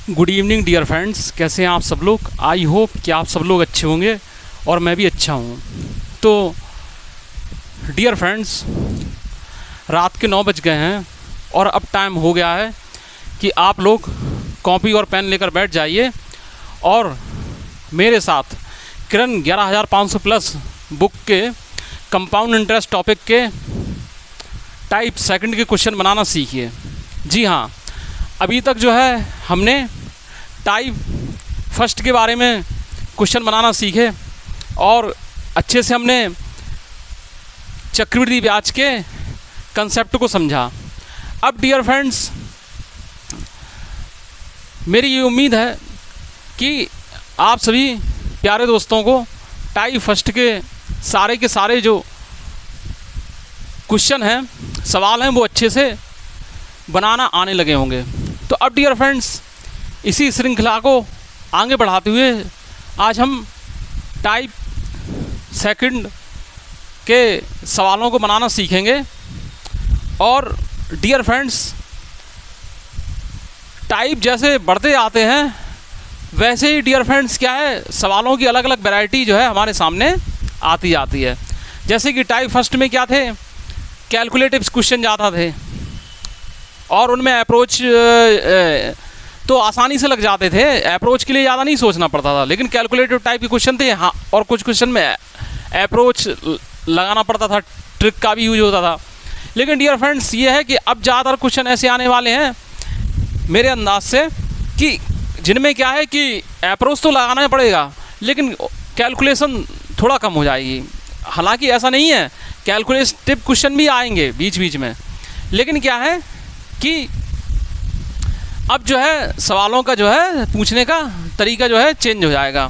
Good evening dear friends, कैसे हैं आप सब लोग। आई होप कि आप सब लोग अच्छे होंगे और मैं भी अच्छा हूँ। तो डियर फ्रेंड्स, रात के 9 बज गए हैं और अब टाइम हो गया है कि आप लोग कॉपी और पेन लेकर बैठ जाइए और मेरे साथ किरण 11500 प्लस बुक के कंपाउंड इंटरेस्ट टॉपिक के टाइप सेकंड के क्वेश्चन बनाना सीखिए। जी हाँ, अभी तक जो है हमने टाइप फर्स्ट के बारे में क्वेश्चन बनाना सीखे और अच्छे से हमने चक्रवृद्धि ब्याज के कंसेप्ट को समझा। अब डियर फ्रेंड्स, मेरी ये उम्मीद है कि आप सभी प्यारे दोस्तों को टाइप फर्स्ट के सारे जो क्वेश्चन हैं, सवाल हैं, वो अच्छे से बनाना आने लगे होंगे। तो अब डियर फ्रेंड्स, इसी श्रृंखला को आगे बढ़ाते हुए आज हम टाइप सेकंड के सवालों को बनाना सीखेंगे। और डियर फ्रेंड्स, टाइप जैसे बढ़ते आते हैं वैसे ही डियर फ्रेंड्स क्या है, सवालों की अलग अलग वैरायटी जो है हमारे सामने आती जाती है। जैसे कि टाइप फर्स्ट में क्या थे, कैलकुलेटिव क्वेश्चन ज़्यादा थे और उनमें अप्रोच तो आसानी से लग जाते थे, अप्रोच के लिए ज़्यादा नहीं सोचना पड़ता था। लेकिन कैलकुलेटिव टाइप के क्वेश्चन थे, हाँ, और कुछ क्वेश्चन में अप्रोच लगाना पड़ता था, ट्रिक का भी यूज होता था। लेकिन डियर फ्रेंड्स, ये है कि अब ज़्यादातर क्वेश्चन ऐसे आने वाले हैं मेरे अंदाज से कि जिनमें क्या है कि अप्रोच तो लगाना पड़ेगा लेकिन कैलकुलेशन थोड़ा कम हो जाएगी। हालांकि ऐसा नहीं है, कैलकुलेटिव क्वेश्चन भी आएंगे बीच बीच में, लेकिन क्या है कि अब जो है सवालों का जो है पूछने का तरीका जो है चेंज हो जाएगा।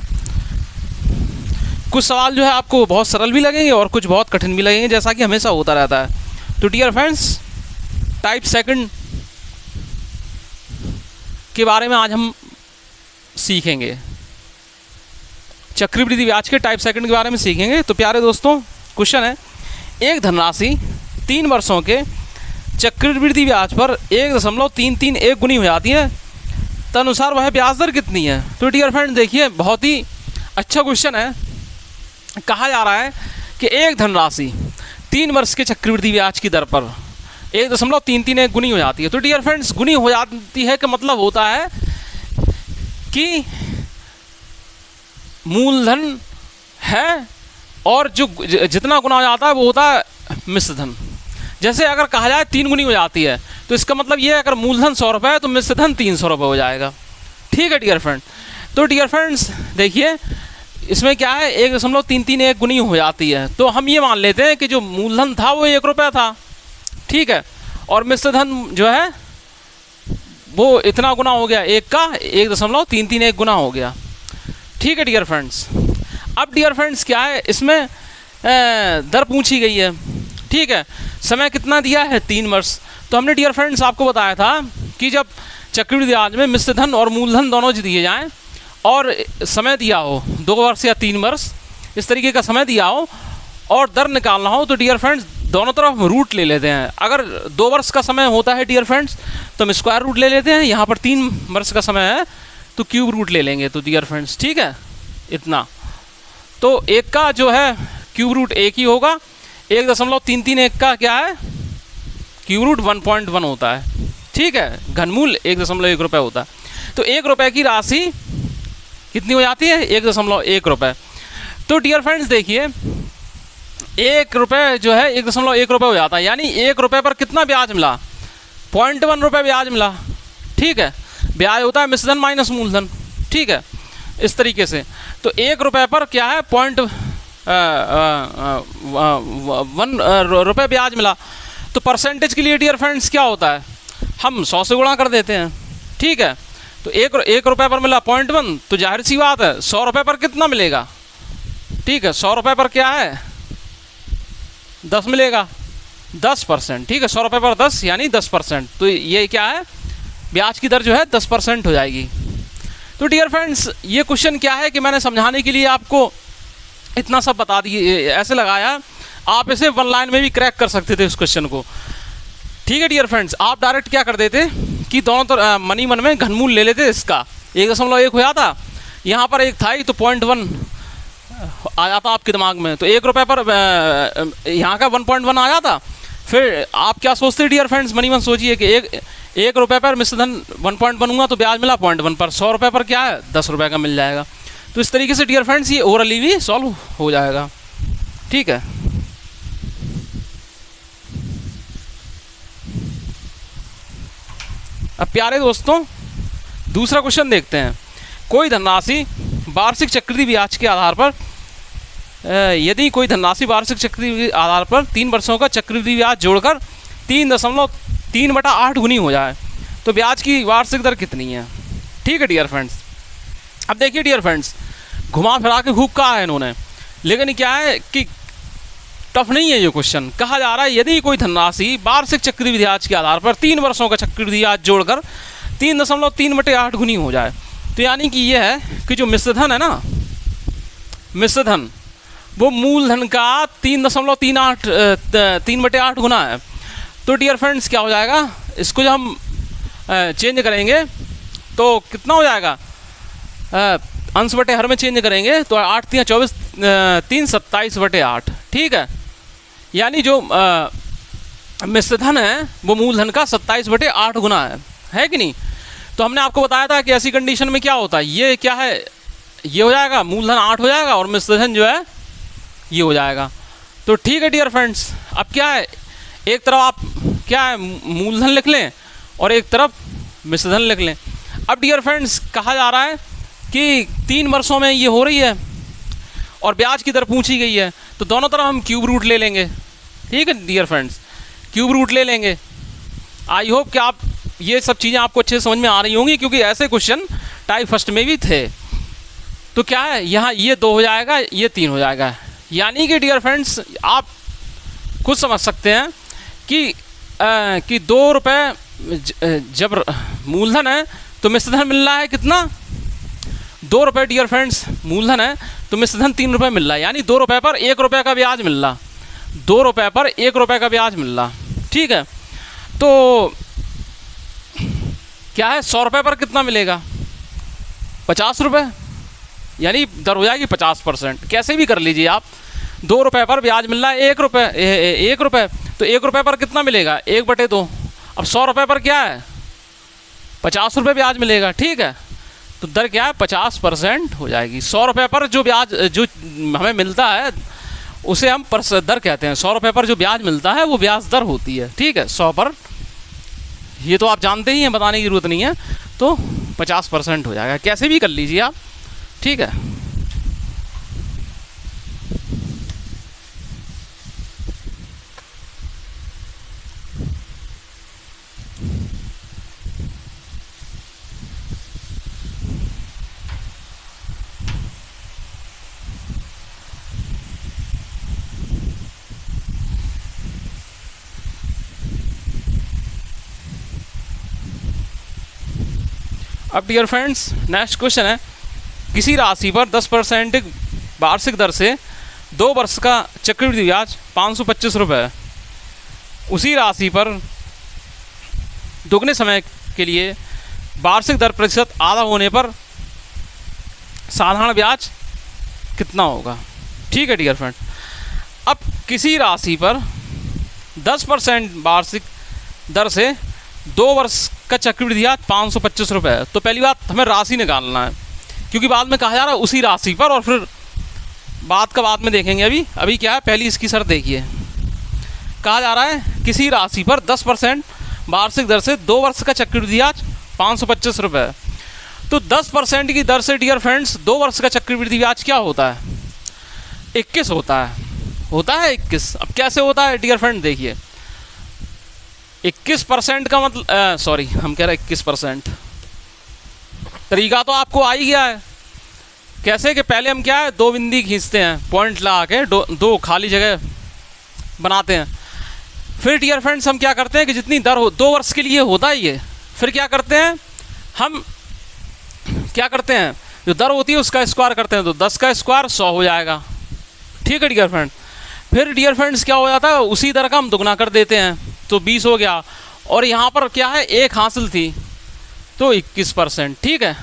कुछ सवाल जो है आपको बहुत सरल भी लगेंगे और कुछ बहुत कठिन भी लगेंगे, जैसा कि हमेशा होता रहता है। तो डियर फ्रेंड्स, टाइप सेकंड के बारे में आज हम सीखेंगे, चक्रवृद्धि ब्याज के टाइप सेकंड के बारे में सीखेंगे। तो प्यारे दोस्तों, क्वेश्चन है, एक धनराशि 3 वर्षों के चक्रवृद्धि ब्याज पर 1.331 गुनी हो जाती है, तदनुसार वह ब्याज दर कितनी है। तो डियर फ्रेंड देखिए, बहुत ही अच्छा क्वेश्चन है। कहा जा रहा है कि एक धनराशि 3 वर्ष के चक्रवृद्धि ब्याज की दर पर 1.331 गुनी हो जाती है। तो डियर फ्रेंड्स, गुनी हो जाती है का मतलब होता है कि मूलधन है और जो जितना गुना हो जाता है वो होता है मिश्र धन। जैसे अगर कहा जाए 3 गुनी हो जाती है तो इसका मतलब ये है, अगर मूलधन 100 रुपये है तो मिश्र धन 300 रुपये हो जाएगा। ठीक है डियर फ्रेंड। तो डियर फ्रेंड्स देखिए, इसमें क्या है, 1.331 गुनी हो जाती है। तो हम ये मान लेते हैं कि जो मूलधन था वो 1 रुपया था, ठीक है, और मिश्र धन जो है वो इतना गुना हो गया, 1 का 1.331 गुना हो गया। ठीक है डियर फ्रेंड्स। अब डियर फ्रेंड्स क्या है, इसमें दर पूछी गई है, ठीक है, समय कितना दिया है 3 वर्ष। तो हमने डियर फ्रेंड्स आपको बताया था कि जब चक्रवृद्धि ब्याज में मिश्र धन और मूलधन दोनों दिए जाएं और समय दिया हो 2 वर्ष या 3 वर्ष, इस तरीके का समय दिया हो और दर निकालना हो, तो डियर फ्रेंड्स दोनों तरफ हम रूट ले लेते हैं। अगर 2 वर्ष का समय होता है डियर फ्रेंड्स तो हम स्क्वायर रूट ले लेते हैं, यहाँ पर 3 वर्ष का समय है तो क्यूब रूट ले लेंगे। तो डियर फ्रेंड्स ठीक है, इतना। तो 1 का जो है क्यूब रूट 1 ही होगा, 1.331 का क्या है, क्यूब रूट 1.1 होता है, ठीक है, घनमूल 1.1 रुपये होता है। तो 1 रुपये की राशि कितनी हो जाती है, 1.1 रुपये। तो डियर फ्रेंड्स देखिए, 1 रुपये जो है 1.1 रुपये हो जाता है, यानी 1 रुपये पर कितना ब्याज मिला, 0.1 रुपये ब्याज मिला। ठीक है, ब्याज होता है मिश्र धन माइनस मूलधन, ठीक है, इस तरीके से। तो 1 रुपये पर क्या है, 0.1 रुपये ब्याज मिला। तो परसेंटेज के लिए डियर फ्रेंड्स क्या होता है, हम 100 से गुणा कर देते हैं, ठीक है। तो 1 रुपये पर मिला 0.1, तो जाहिर सी बात है 100 रुपये पर कितना मिलेगा, ठीक है, 100 रुपये पर क्या है 10 मिलेगा, 10%, ठीक है, 100 रुपये पर 10 यानी 10%। तो ये क्या है, ब्याज की दर जो है 10% हो जाएगी। तो डियर फ्रेंड्स, ये क्वेश्चन क्या है कि मैंने समझाने के लिए आपको इतना सब बता दिए, ऐसे लगाया, आप इसे 1 लाइन में भी क्रैक कर सकते थे इस क्वेश्चन को। ठीक है डियर फ्रेंड्स, आप डायरेक्ट क्या कर देते कि दोनों मनी मन में घनमूल ले लेते इसका, 1.1 हो जाता, यहाँ पर एक था ही तो 0.1 आ जाता आपके दिमाग में, तो 1 रुपये पर यहाँ का 1.1 आ जाता। फिर आप क्या सोचते डियर फ्रेंड्स, मनी मन सोचिए कि एक रुपये पर मिश्रधन 1.1 बनूंगा तो ब्याज मिला 0.1 पर, 100 रुपये पर क्या है 10 रुपये का मिल जाएगा। तो इस तरीके से डियर फ्रेंड्स ये ओरली भी सॉल्व हो जाएगा, ठीक है। अब प्यारे दोस्तों दूसरा क्वेश्चन देखते हैं। कोई धनराशि वार्षिक चक्रवृद्धि ब्याज के आधार पर यदि कोई धनराशि वार्षिक चक्रवृद्धि आधार पर 3 वर्षों का चक्रवृद्धि ब्याज जोड़कर 3.3/8 गुनी हो जाए तो ब्याज की वार्षिक दर कितनी है, ठीक है डियर फ्रेंड्स। अब देखिए डियर फ्रेंड्स, घुमा फिरा के खूब कहा है इन्होंने, लेकिन क्या है कि टफ नहीं है ये क्वेश्चन। कहा जा रहा है यदि कोई धनराशि वार्षिक चक्रवृद्धि ब्याज के आधार पर 3 वर्षों का चक्रवृद्धि ब्याज जोड़कर 3.3/8 गुनी हो जाए, तो यानी कि ये है कि जो मिश्रधन है ना, मिश्रधन वो मूलधन का 3.8 गुना है। तो डियर फ्रेंड्स क्या हो जाएगा, इसको जब हम चेंज करेंगे तो कितना हो जाएगा, अंश बटे हर में चेंज करेंगे तो 8 3 24 3 27/8, ठीक है। यानी जो मिश्रधन है वो मूलधन का 27/8 गुना है कि नहीं। तो हमने आपको बताया था कि ऐसी कंडीशन में क्या होता है, ये क्या है, ये हो जाएगा मूलधन 8 हो जाएगा और मिश्रधन जो है ये हो जाएगा। तो ठीक है डियर फ्रेंड्स, अब क्या है, एक तरफ आप क्या है मूलधन लिख लें और एक तरफ मिश्रधन लिख लें। अब डियर फ्रेंड्स कहा जा रहा है कि 3 वर्षों में ये हो रही है और ब्याज की दर पूछी गई है, तो दोनों तरफ हम क्यूब रूट ले लेंगे, ठीक है डियर फ्रेंड्स, क्यूब रूट ले लेंगे। आई होप कि आप ये सब चीज़ें आपको अच्छे समझ में आ रही होंगी, क्योंकि ऐसे क्वेश्चन टाइप फर्स्ट में भी थे। तो क्या है, यहाँ ये 2 हो जाएगा, ये 3 हो जाएगा। यानी कि डियर फ्रेंड्स आप खुद समझ सकते हैं कि 2 रुपये जब मूलधन है तो मिश्रधन मिल रहा है कितना, 2 रुपये डियर फ्रेंड्स मूलधन है तो मिश्रधन 3 रुपये मिल रहा है, यानी 2 रुपये पर 1 रुपये का ब्याज मिल रहा, 2 रुपये पर 1 रुपये का ब्याज मिल रहा, ठीक है। तो क्या है, 100 रुपये पर कितना मिलेगा, 50 रुपये, यानी दर हो जाएगी 50%। कैसे भी कर लीजिए आप, 2 रुपये पर ब्याज मिल रहा है 1 रुपये, 1 रुपये, तो 1 रुपये पर कितना मिलेगा 1/2। अब 100 रुपये पर क्या है 50 रुपये ब्याज मिलेगा, ठीक है। तो दर क्या है 50% हो जाएगी। 100 रुपये पर जो ब्याज जो हमें मिलता है उसे हम दर कहते हैं। 100 रुपये पर जो ब्याज मिलता है वो ब्याज दर होती है, ठीक है। 100 पर ये तो आप जानते ही हैं, बताने की ज़रूरत नहीं है। तो 50% हो जाएगा, कैसे भी कर लीजिए आप, ठीक है। अब डियर फ्रेंड्स नेक्स्ट क्वेश्चन है, किसी राशि पर 10% वार्षिक दर से 2 वर्ष का चक्रवृद्धि ब्याज 525 रुपये है। उसी राशि पर दुगने समय के लिए वार्षिक दर प्रतिशत आधा होने पर साधारण ब्याज कितना होगा, ठीक है डियर फ्रेंड। अब किसी राशि पर 10% वार्षिक दर से 2 वर्ष का चक्रवृद्धि ब्याज 525 रुपये है। तो पहली बात हमें राशि निकालना है, क्योंकि बाद में कहा जा रहा है उसी राशि पर, और फिर बाद में देखेंगे। अभी क्या है, पहली इसकी शर्त देखिए। कहा जा रहा है किसी राशि पर 10% वार्षिक दर से 2 वर्ष का चक्रवृद्धि ब्याज 525 रुपये है। तो 10% की दर से डियर फ्रेंड्स 2 वर्ष का चक्रवृद्धि ब्याज क्या होता है, 21 होता है 21। अब कैसे होता है डियर फ्रेंड, देखिए 21% का मतलब सॉरी हम कह रहे हैं 21%। तरीका तो आपको आ ही गया है, कैसे कि पहले हम क्या है 2 बिंदी खींचते हैं, पॉइंट लगा के 2 खाली जगह बनाते हैं। फिर डियर फ्रेंड्स हम क्या करते हैं कि जितनी दर हो 2 वर्ष के लिए होता है ये, फिर क्या करते हैं हम जो दर होती है उसका स्क्वायर करते हैं, तो 10 का स्क्वायर 100 हो जाएगा, ठीक है डियर फ्रेंड। फिर डियर फ्रेंड्स क्या हो जाता है, उसी दर का हम दुगना कर देते हैं, तो 20 हो गया, और यहाँ पर क्या है, 1 हासिल थी तो 21%। ठीक है,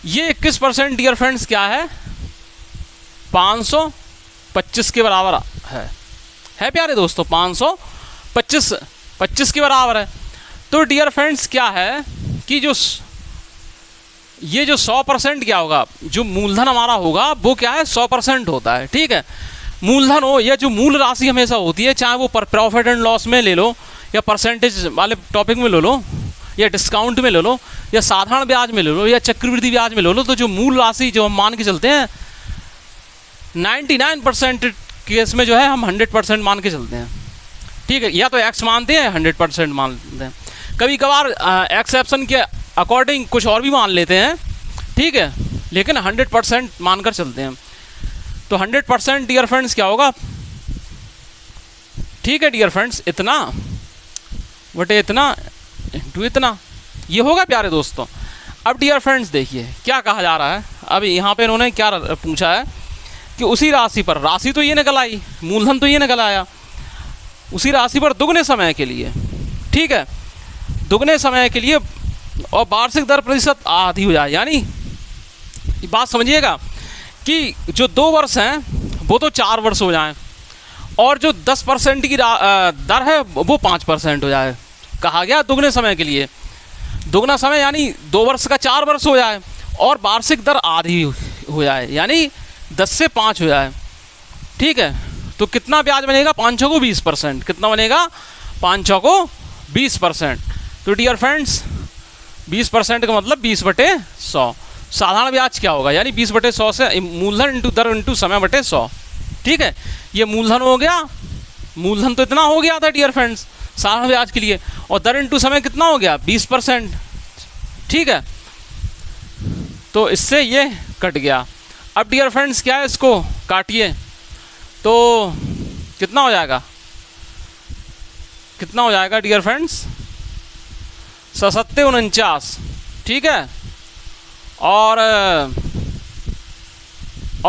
ये 21% डियर फ्रेंड्स क्या है, 525 के बराबर है प्यारे दोस्तों, 525 के बराबर है। तो डियर फ्रेंड्स क्या है कि ये जो 100% क्या होगा, जो मूलधन हमारा होगा वो क्या है, 100% होता है। ठीक है, मूलधन हो या जो मूल राशि हमेशा होती है, चाहे वो प्रॉफिट एंड लॉस में ले लो या परसेंटेज वाले टॉपिक में ले लो या डिस्काउंट में ले लो या साधारण ब्याज में ले लो या चक्रवृद्धि ब्याज में ले लो, तो जो मूल राशि जो हम मान के चलते हैं 99% केस में जो है हम 100% मान के चलते हैं। ठीक है, या तो एक्स मानते हैं 100% मानते हैं, कभी कभार एक्सेप्शन के अकॉर्डिंग कुछ और भी मान लेते हैं। ठीक है, लेकिन 100% मानकर चलते हैं। तो 100% डियर फ्रेंड्स क्या होगा, ठीक है डियर फ्रेंड्स, इतना बटे इतना इंटू इतना, ये होगा प्यारे दोस्तों। अब डियर फ्रेंड्स देखिए क्या कहा जा रहा है, अब यहाँ पे इन्होंने क्या पूछा है कि उसी राशि पर, राशि तो ये निकल आई, मूलधन तो ये निकल आया, उसी राशि पर दुगने समय के लिए, ठीक है, दुगने समय के लिए और वार्षिक दर प्रतिशत आधी हो जाए। यानी बात समझिएगा कि जो 2 वर्ष हैं वो तो 4 वर्ष हो जाएं और जो 10% की दर है वो 5% हो जाए। कहा गया दुगने समय के लिए, दुगना समय यानी 2 वर्ष का 4 वर्ष हो जाए और वार्षिक दर आधी हो जाए, यानी 10 से 5 हो जाए। ठीक है, तो कितना ब्याज बनेगा, 5 को 20%, कितना बनेगा, 5 को 20%। तो डियर फ्रेंड्स 20% का मतलब 20/100। साधारण ब्याज क्या होगा, यानी 20/100 से मूलधन इंटू दर इंटू समय बटे 100। ठीक है, ये मूलधन हो गया, मूलधन तो इतना हो गया था डियर फ्रेंड्स साधारण ब्याज के लिए, और दर इंटू समय कितना हो गया, 20%। ठीक है, तो इससे ये कट गया। अब डियर फ्रेंड्स क्या है, इसको काटिए तो कितना हो जाएगा, कितना हो जाएगा डियर फ्रेंड्स, 7749। ठीक है, और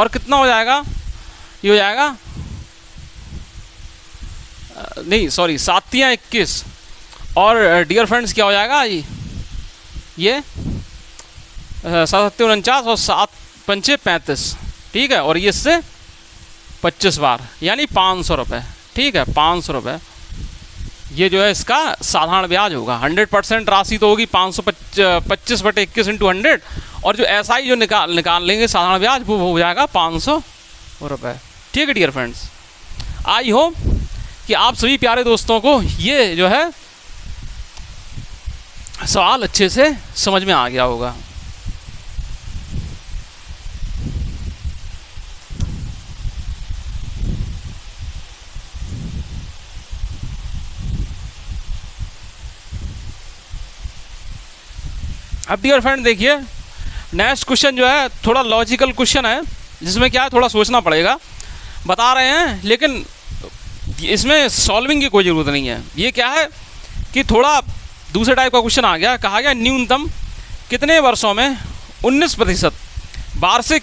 कितना हो जाएगा, ये हो जाएगा नहीं सॉरी 7 या 21, और डियर फ्रेंड्स क्या हो जाएगा ये 7749 और 7 पंचे 35। ठीक है, और ये इससे 25 बार यानी 500 रुपये। ठीक है, 500 रुपये ये जो है इसका साधारण ब्याज होगा। 100% राशि तो होगी 525/21 इंटू 100, और जो SI जो निकाल लेंगे साधारण ब्याज वो हो जाएगा 500 रुपये। ठीक है डियर फ्रेंड्स, आई होप कि आप सभी प्यारे दोस्तों को ये जो है सवाल अच्छे से समझ में आ गया होगा। अब डियर फ्रेंड देखिए नेक्स्ट क्वेश्चन जो है थोड़ा लॉजिकल क्वेश्चन है, जिसमें क्या है थोड़ा सोचना पड़ेगा, बता रहे हैं लेकिन इसमें सॉल्विंग की कोई ज़रूरत नहीं है। ये क्या है कि थोड़ा दूसरे टाइप का क्वेश्चन आ गया। कहा गया न्यूनतम कितने वर्षों में 19% वार्षिक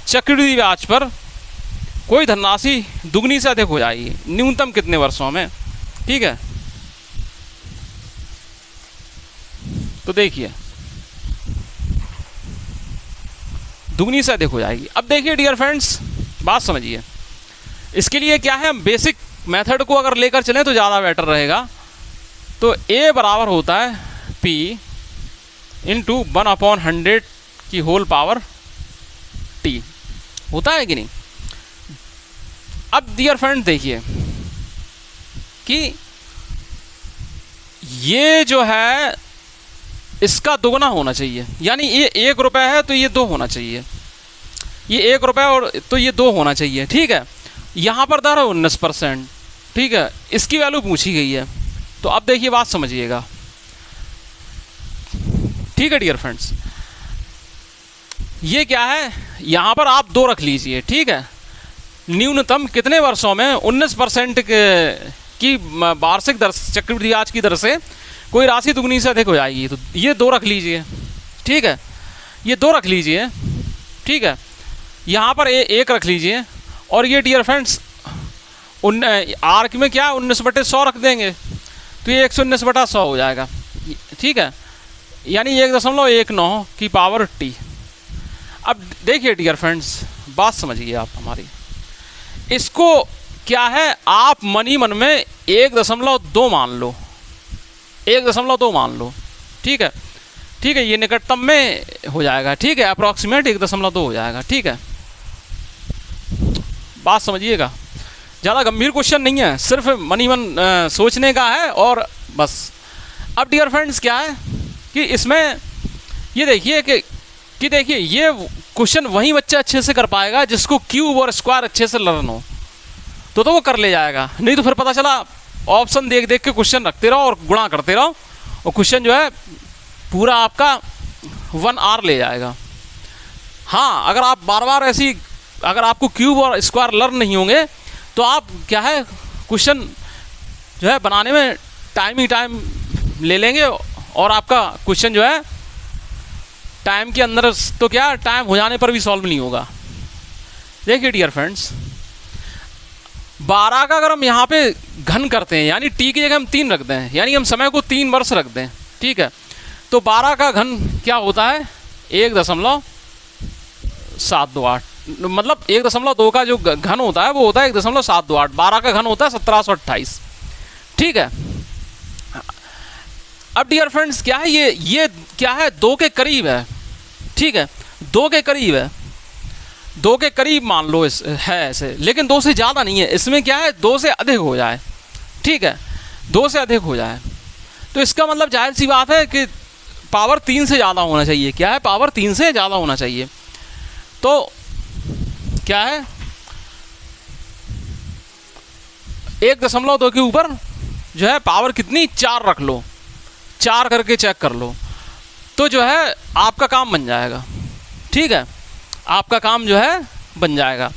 चक्रवृद्धि ब्याज पर कोई धनराशि दुगनी से अधिक हो जाएगी, न्यूनतम कितने वर्षों में। ठीक है, तो देखिए दुगनी से अधिक हो जाएगी। अब देखिए डियर फ्रेंड्स बात समझिए, इसके लिए क्या है, हम बेसिक मेथड को अगर लेकर चलें तो ज़्यादा बेटर रहेगा। तो A बराबर होता है P इंटू 1/100 की होल पावर T, होता है कि नहीं। अब डियर फ्रेंड देखिए कि ये जो है इसका दोगुना होना चाहिए, यानी ये 1 रुपये है तो ये 2 होना चाहिए, ये 1 रुपये और तो ये 2 होना चाहिए। ठीक है, यहाँ पर दर है 19%। ठीक है, इसकी वैल्यू पूछी गई है। तो अब देखिए बात समझिएगा। ठीक है डियर फ्रेंड्स, ये क्या है, यहाँ पर आप 2 रख लीजिए। ठीक है, न्यूनतम कितने वर्षों में 19% की वार्षिक दर चक्रवृद्धि ब्याज की दर से कोई राशि दुगनी से अधिक हो जाएगी, तो ये 2 रख लीजिए। ठीक है, ये 2 रख लीजिए। ठीक है, यहाँ पर 1 रख लीजिए, और ये डियर फ्रेंड्स आर्क में क्या 19/100 रख देंगे। तो ये 119/100 हो जाएगा, ठीक है, यानी 1.19 की पावर टी। अब देखिए डियर फ्रेंड्स, बात समझिए आप हमारी, इसको क्या है, आप मनी मन में 1.2 मान लो, 1.2 मान लो, ठीक है, ठीक है, ये निकटतम में हो जाएगा, ठीक है, अप्रॉक्सीमेट 1.2 हो जाएगा, ठीक है। बात समझिएगा, ज़्यादा गंभीर क्वेश्चन नहीं है, सिर्फ मनी मन सोचने का है और बस। अब डियर फ्रेंड्स क्या है कि इसमें ये देखिए कि देखिए ये क्वेश्चन वही बच्चा अच्छे से कर पाएगा जिसको क्यूब और स्क्वायर अच्छे से लर्न हो, तो वो कर ले जाएगा, नहीं तो फिर पता चला ऑप्शन देख देख के क्वेश्चन रखते रहो और गुणा करते रहो, और क्वेश्चन जो है पूरा आपका 1 आवर ले जाएगा। हाँ, अगर आप बार बार ऐसी, अगर आपको क्यूब और स्क्वायर लर्न नहीं होंगे तो आप क्या है क्वेश्चन जो है बनाने में टाइम ही टाइम ले लेंगे, और आपका क्वेश्चन जो है टाइम के अंदर तो क्या टाइम हो जाने पर भी सॉल्व नहीं होगा। देखिए डियर फ्रेंड्स, 12 का अगर हम यहाँ पे घन करते हैं, यानी टी की जगह हम 3 रख दें, यानी हम समय को 3 वर्ष रख दें, ठीक है, तो 12 का घन क्या होता है, 1.728, मतलब 1.2 का जो घन होता है वो होता है 1.728, 12 का घन होता है 1728, ठीक है। अब डियर फ्रेंड्स क्या है, ये क्या है, 2 के करीब है, ठीक है, 2 के करीब है, 2 के करीब मान लो इस है ऐसे, लेकिन 2 से ज़्यादा नहीं है, इसमें क्या है 2 से अधिक हो जाए, ठीक है, 2 से अधिक हो जाए, तो इसका मतलब जाहिर सी बात है कि पावर 3 से ज़्यादा होना चाहिए, क्या है, पावर 3 से ज़्यादा होना चाहिए। तो क्या है 1.2 के ऊपर जो है पावर कितनी, 4 रख लो, 4 करके चेक कर लो, तो जो है आपका काम बन जाएगा, ठीक है, आपका काम जो है बन जाएगा।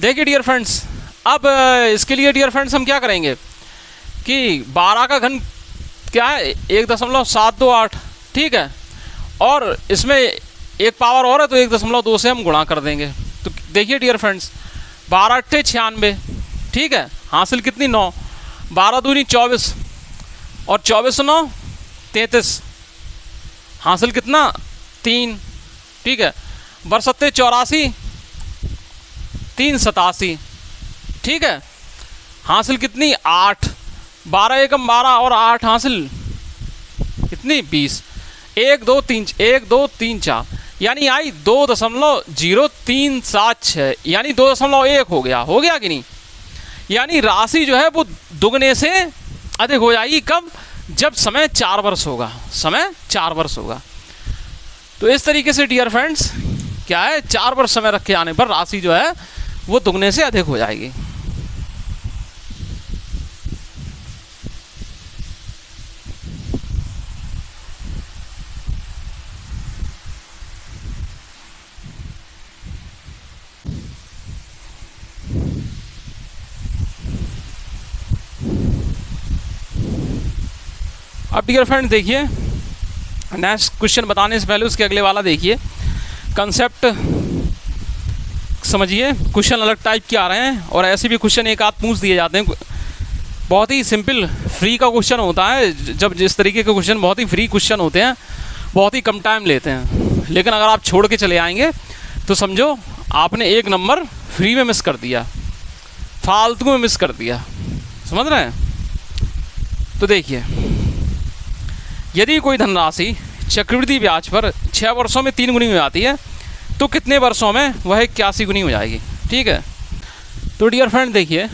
देखिए डियर फ्रेंड्स, अब इसके लिए डियर फ्रेंड्स हम क्या करेंगे कि 12 का घन क्या है 1.728, ठीक है, और इसमें एक पावर और है तो 1.2 से हम गुणा कर देंगे। तो देखिए डियर फ्रेंड्स, 12 अट्ठे 96, ठीक है, हासिल कितनी 9, 12 दूनी 24 और 24 9 33, हासिल कितना 3, ठीक है, बरसत्ते 84 3 87, ठीक है, हासिल कितनी 8, 12 एकम 12 और 8 हासिल कितनी 20, 1 2 3 4, यानी आई 2.0376, यानी 2.1 हो गया कि नहीं, यानी राशि जो है वो दुगने से अधिक हो जाएगी, कब, जब समय 4 वर्ष होगा, समय 4 वर्ष होगा। तो इस तरीके से डियर फ्रेंड्स क्या है 4 वर्ष समय रखे आने पर राशि जो है वो दुगने से अधिक हो जाएगी। अब डियर फ्रेंड देखिए, नेक्स्ट क्वेश्चन बताने से पहले उसके अगले वाला देखिए, कंसेप्ट समझिए। क्वेश्चन अलग टाइप के आ रहे हैं और ऐसे भी क्वेश्चन एक आध पूछ दिए जाते हैं, बहुत ही सिंपल फ्री का क्वेश्चन होता है। जब जिस तरीके के क्वेश्चन बहुत ही फ्री क्वेश्चन होते हैं, बहुत ही कम टाइम लेते हैं, लेकिन अगर आप छोड़ के चले आएंगे तो समझो आपने एक नंबर फ्री में मिस कर दिया, फालतू में मिस कर दिया, समझ रहे हैं। तो देखिए, यदि कोई धनराशि चक्रवृद्धि ब्याज पर 6 वर्षों में 3 गुनी हो जाती है तो कितने वर्षों में वह 81 गुनी हो जाएगी, ठीक है। तो डियर फ्रेंड देखिए,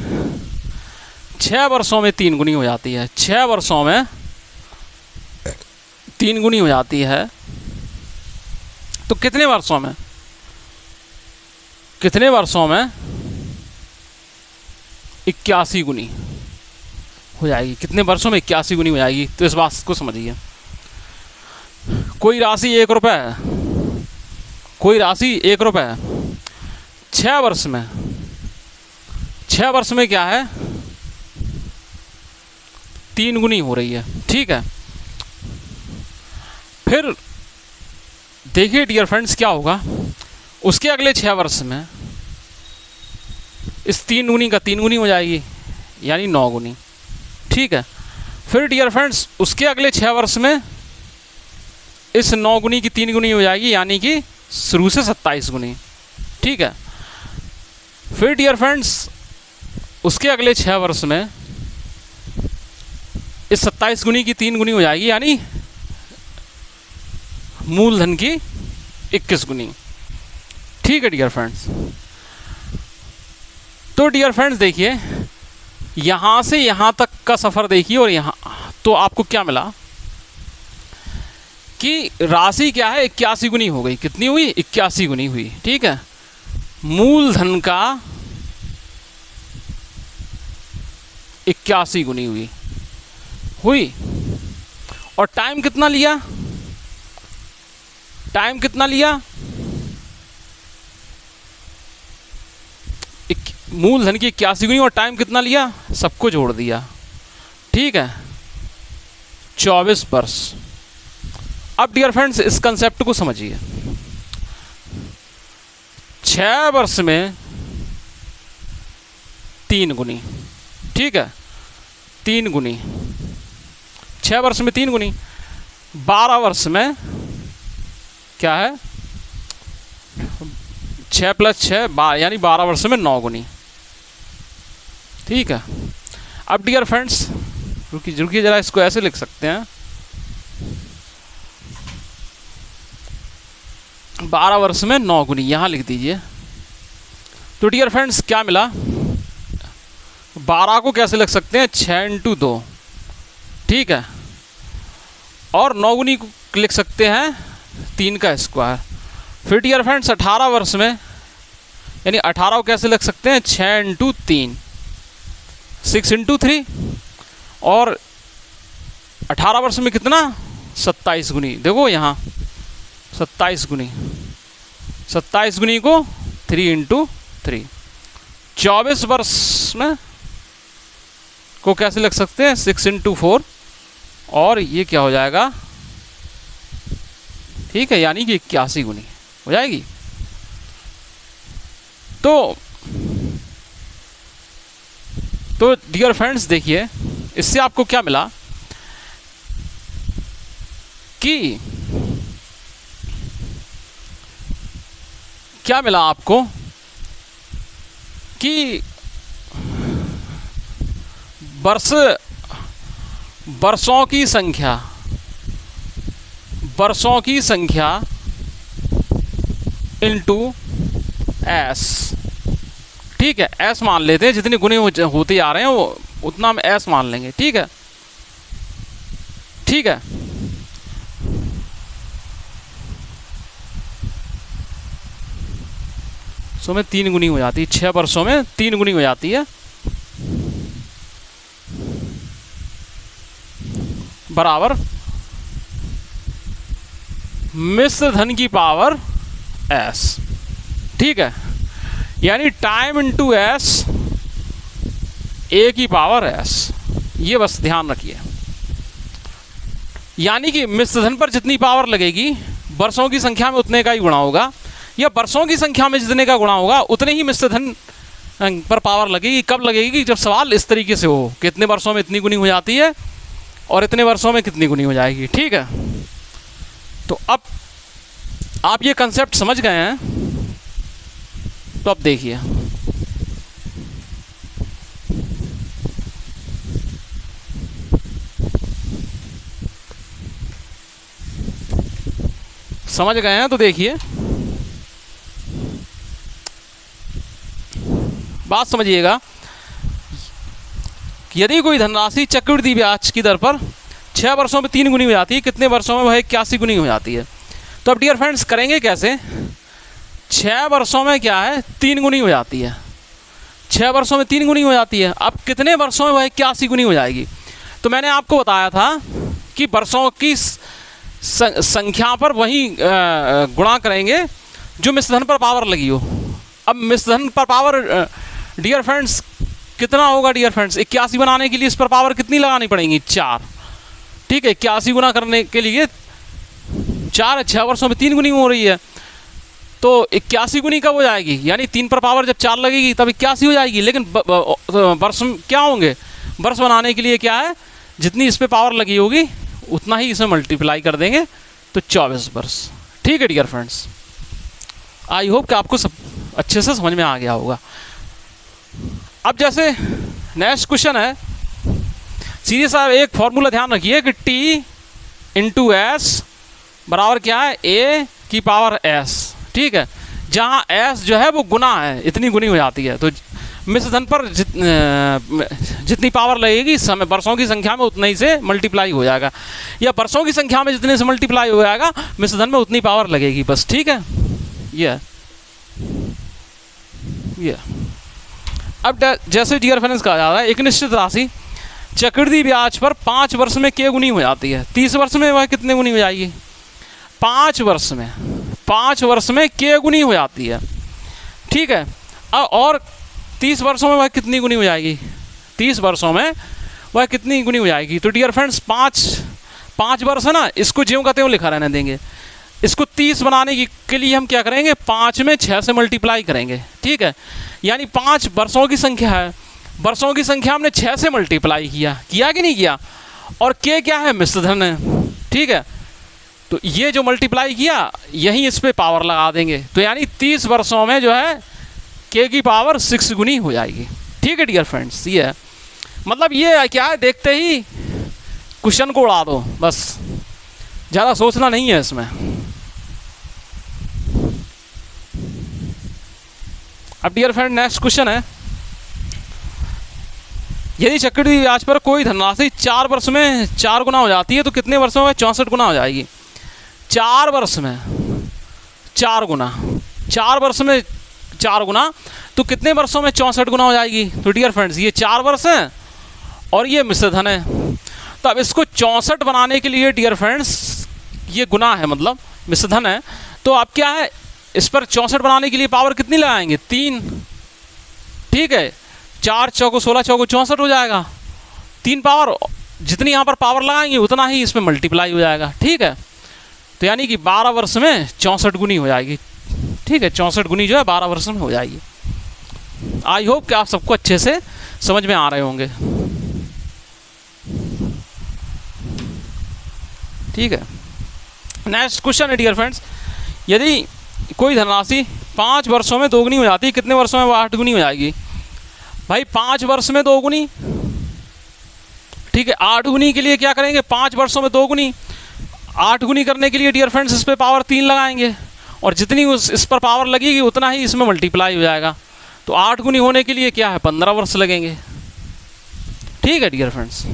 6 वर्षों में 3 गुनी हो जाती है, 6 वर्षों में 3 गुनी हो जाती है, तो कितने वर्षों में 81 गुनी हो जाएगी, कितने वर्षों में 81 गुनी हो जाएगी। तो इस बात को समझिए, कोई राशि 1 रुपये है, कोई राशि 1 रुपये है, 6 वर्ष में, 6 वर्ष में क्या है 3 गुनी हो रही है, ठीक है। फिर देखिए डियर फ्रेंड्स क्या होगा, उसके अगले 6 वर्ष में इस 3 गुनी का 3 गुनी हो जाएगी, यानी 9 गुनी, ठीक है। फिर डियर फ्रेंड्स उसके अगले 6 वर्ष में इस 9 गुनी की 3 गुनी हो जाएगी, यानी कि शुरू से 27 गुनी। ठीक है। फिर डियर फ्रेंड्स उसके अगले 6 वर्ष में इस 27 गुनी की 3 गुनी हो जाएगी, यानी मूलधन की 21 गुनी। ठीक है डियर फ्रेंड्स। तो डियर फ्रेंड्स देखिए, यहाँ से यहाँ तक का सफ़र देखिए, और यहाँ तो आपको क्या मिला कि राशि क्या है, 81 गुनी हो गई। कितनी हुई? 81 गुनी हुई। ठीक है। मूलधन का 81 गुनी हुई। और टाइम कितना लिया? टाइम कितना लिया? मूलधन की 81 गुनी और टाइम कितना लिया? सबको जोड़ दिया। ठीक है, 24 वर्ष। अब डियर फ्रेंड्स इस कंसेप्ट को समझिए। 6 वर्ष में 3 गुनी। ठीक है, 3 गुनी। 6 वर्ष में 3 गुनी। 12 वर्ष में क्या है? 6 + 6 यानी 12 वर्ष में 9 गुनी। ठीक है। अब डियर फ्रेंड्स रुकिए ज़रा, इसको ऐसे लिख सकते हैं, 12 वर्ष में 9 गुनी, यहाँ लिख दीजिए। तो डियर फ्रेंड्स क्या मिला? 12 को कैसे लिख सकते हैं? 6 × 2। ठीक है। और 9 गुनी को लिख सकते हैं 3 का स्क्वायर। फिर डियर फ्रेंड्स 18 वर्ष में, यानी 18 को कैसे लिख सकते हैं? 6 × 3, 6 × 3। और 18 वर्ष में कितना? 27 गुनी। देखो यहाँ 27 गुनी, 27 गुनी को 3 × 3। 24 वर्ष में को कैसे लिख सकते हैं? 6 × 4। और ये क्या हो जाएगा? ठीक है, यानी कि 81 गुनी हो जाएगी। तो डियर फ्रेंड्स देखिए, इससे आपको क्या मिला कि क्या मिला आपको कि वर्षों की संख्या इनटू एस। ठीक है, एस मान लेते हैं, जितने गुने होते आ रहे हैं वो उतना हम एस मान लेंगे। ठीक है। ठीक है। सो में 3 गुनी हो जाती है, 6 वर्षों में 3 गुनी हो जाती है, बराबर मिश्र धन की पावर एस। ठीक है, यानी टाइम इनटू एस, ए की पावर एस। ये बस ध्यान रखिए। यानी कि मिश्र धन पर जितनी पावर लगेगी, वर्षों की संख्या में उतने का ही गुणा होगा, या वर्षों की संख्या में जितने का गुणा होगा उतने ही मिश्र धन पर पावर लगेगी। कब लगेगी? जब सवाल इस तरीके से हो कि इतने वर्षों में इतनी गुनी हो जाती है और इतने वर्षों में कितनी गुनी हो जाएगी। ठीक है। तो अब आप ये कंसेप्ट समझ गए हैं, तो अब देखिए, समझ गए हैं तो देखिए, बात समझिएगा। यदि कोई धनराशि चक्रवृद्धि ब्याज की दर पर 6 वर्षों में 3 गुनी हो जाती है, कितने वर्षों में वह 81 गुनी हो जाती है? तो अब डियर फ्रेंड्स करेंगे कैसे? 6 वर्षों में क्या है? 3 गुनी हो जाती है। 6 वर्षों में 3 गुनी हो जाती है। अब कितने वर्षों में वह 81 गुनी हो जाएगी? तो मैंने आपको बताया था कि वर्षों की संख्या पर वही गुणा करेंगे जो मिश्र धन पर पावर लगी हो। अब मिश्र धन पर पावर डियर फ्रेंड्स कितना होगा? डियर फ्रेंड्स 81 बनाने के लिए इस पर पावर कितनी लगानी पड़ेगी? 4। ठीक है, 81 गुना करने के लिए 4 6 वर्षों में 3 गुनी हो रही है, तो 81 गुनी कब हो जाएगी? यानी 3 पर पावर जब 4 लगेगी तब 81 हो जाएगी। लेकिन वर्ष क्या होंगे? वर्ष बनाने के लिए क्या है? जितनी इस पर पावर लगी होगी उतना ही इसमें मल्टीप्लाई कर देंगे, तो 24 वर्ष। ठीक है डियर फ्रेंड्स, आई होप कि आपको सब अच्छे से समझ में आ गया होगा। अब जैसे नेक्स्ट क्वेश्चन है, सीधे साहब एक फॉर्मूला ध्यान रखिए कि T इंटू एस बराबर क्या है, A की पावर S। ठीक है, जहाँ S जो है वो गुना है, इतनी गुनी हो जाती है, तो मिश्रधन पर जितनी पावर लगेगी समय वर्षों की संख्या में उतना ही से मल्टीप्लाई हो जाएगा, या वर्षों की संख्या में जितने से मल्टीप्लाई हो जाएगा मिश्रधन में उतनी पावर लगेगी बस। ठीक है, ये अब जैसे डियर फ्रेंड्स कहा जाता है, एक निश्चित राशि चक्रवृद्धि ब्याज पर 5 वर्ष में क्या गुनी हो जाती है, 30 वर्ष में वह कितने गुनी हो जाएगी, 5 वर्ष में क्या गुनी हो जाती है। ठीक है, और 30 वर्षों में वह कितनी गुनी हो जाएगी, 30 वर्षों में वह कितनी गुनी हो जाएगी। तो डियर फ्रेंड्स 5 वर्ष है ना, इसको ज्यों का त्यों लिखा रहने देंगे। इसको 30 बनाने के लिए हम क्या करेंगे, 5 में 6 से मल्टीप्लाई करेंगे। ठीक है, यानी 5 वर्षों की संख्या है, वर्षों की संख्या हमने 6 से मल्टीप्लाई किया कि नहीं किया, और के क्या है, मिश्रधन है। ठीक है, तो ये जो मल्टीप्लाई किया यहीं इस पे पावर लगा देंगे, तो यानी 30 वर्षों में जो है के की पावर 6 गुनी हो जाएगी। ठीक है डियर फ्रेंड्स, ये है मतलब, ये क्या है, देखते ही क्वेश्चन को उड़ा दो बस, ज़्यादा सोचना नहीं है इसमें। अब डियर फ्रेंड नेक्स्ट क्वेश्चन है, यदि चक्रवृद्धि ब्याज पर कोई धनराशि 4 वर्ष में 4 गुना हो जाती है तो कितने वर्षों में 64 गुना हो जाएगी। 4 वर्ष में 4 गुना, 4 वर्ष में 4 गुना, तो कितने वर्षों में 64 गुना हो जाएगी। तो डियर फ्रेंड्स ये 4 वर्ष हैं और ये मिश्रधन है, तो अब इसको 64 बनाने के लिए डियर फ्रेंड्स, ये गुना है मतलब मिश्रधन है, तो अब क्या है, इस पर 64 बनाने के लिए पावर कितनी लगाएंगे, 3। ठीक है, 4 चौको 16 चौको 64 हो जाएगा, 3 पावर, जितनी यहाँ पर पावर लगाएंगे उतना ही इसमें मल्टीप्लाई हो जाएगा। ठीक है, तो यानी कि 12 वर्ष में 64 गुनी हो जाएगी। ठीक है, 64 गुनी जो है 12 वर्ष में हो जाएगी। आई होप कि आप सबको अच्छे से समझ में आ रहे होंगे। ठीक है, नेक्स्ट क्वेश्चन है डियर फ्रेंड्स, यदि कोई धनराशि 5 वर्षों में 2 गुनी हो जाती है, कितने वर्षों में वो 8 गुनी हो जाएगी। भाई 5 वर्ष में 2 गुनी, ठीक है, 8 गुनी के लिए क्या करेंगे, 5 वर्षों में 2 गुनी, 8 गुनी करने के लिए डियर फ्रेंड्स इस पर पावर 3 लगाएंगे, और जितनी इस पर पावर लगेगी उतना ही इसमें मल्टीप्लाई हो जाएगा, तो 8 गुनी होने के लिए क्या है, 15 वर्ष लगेंगे। ठीक है डियर फ्रेंड्स,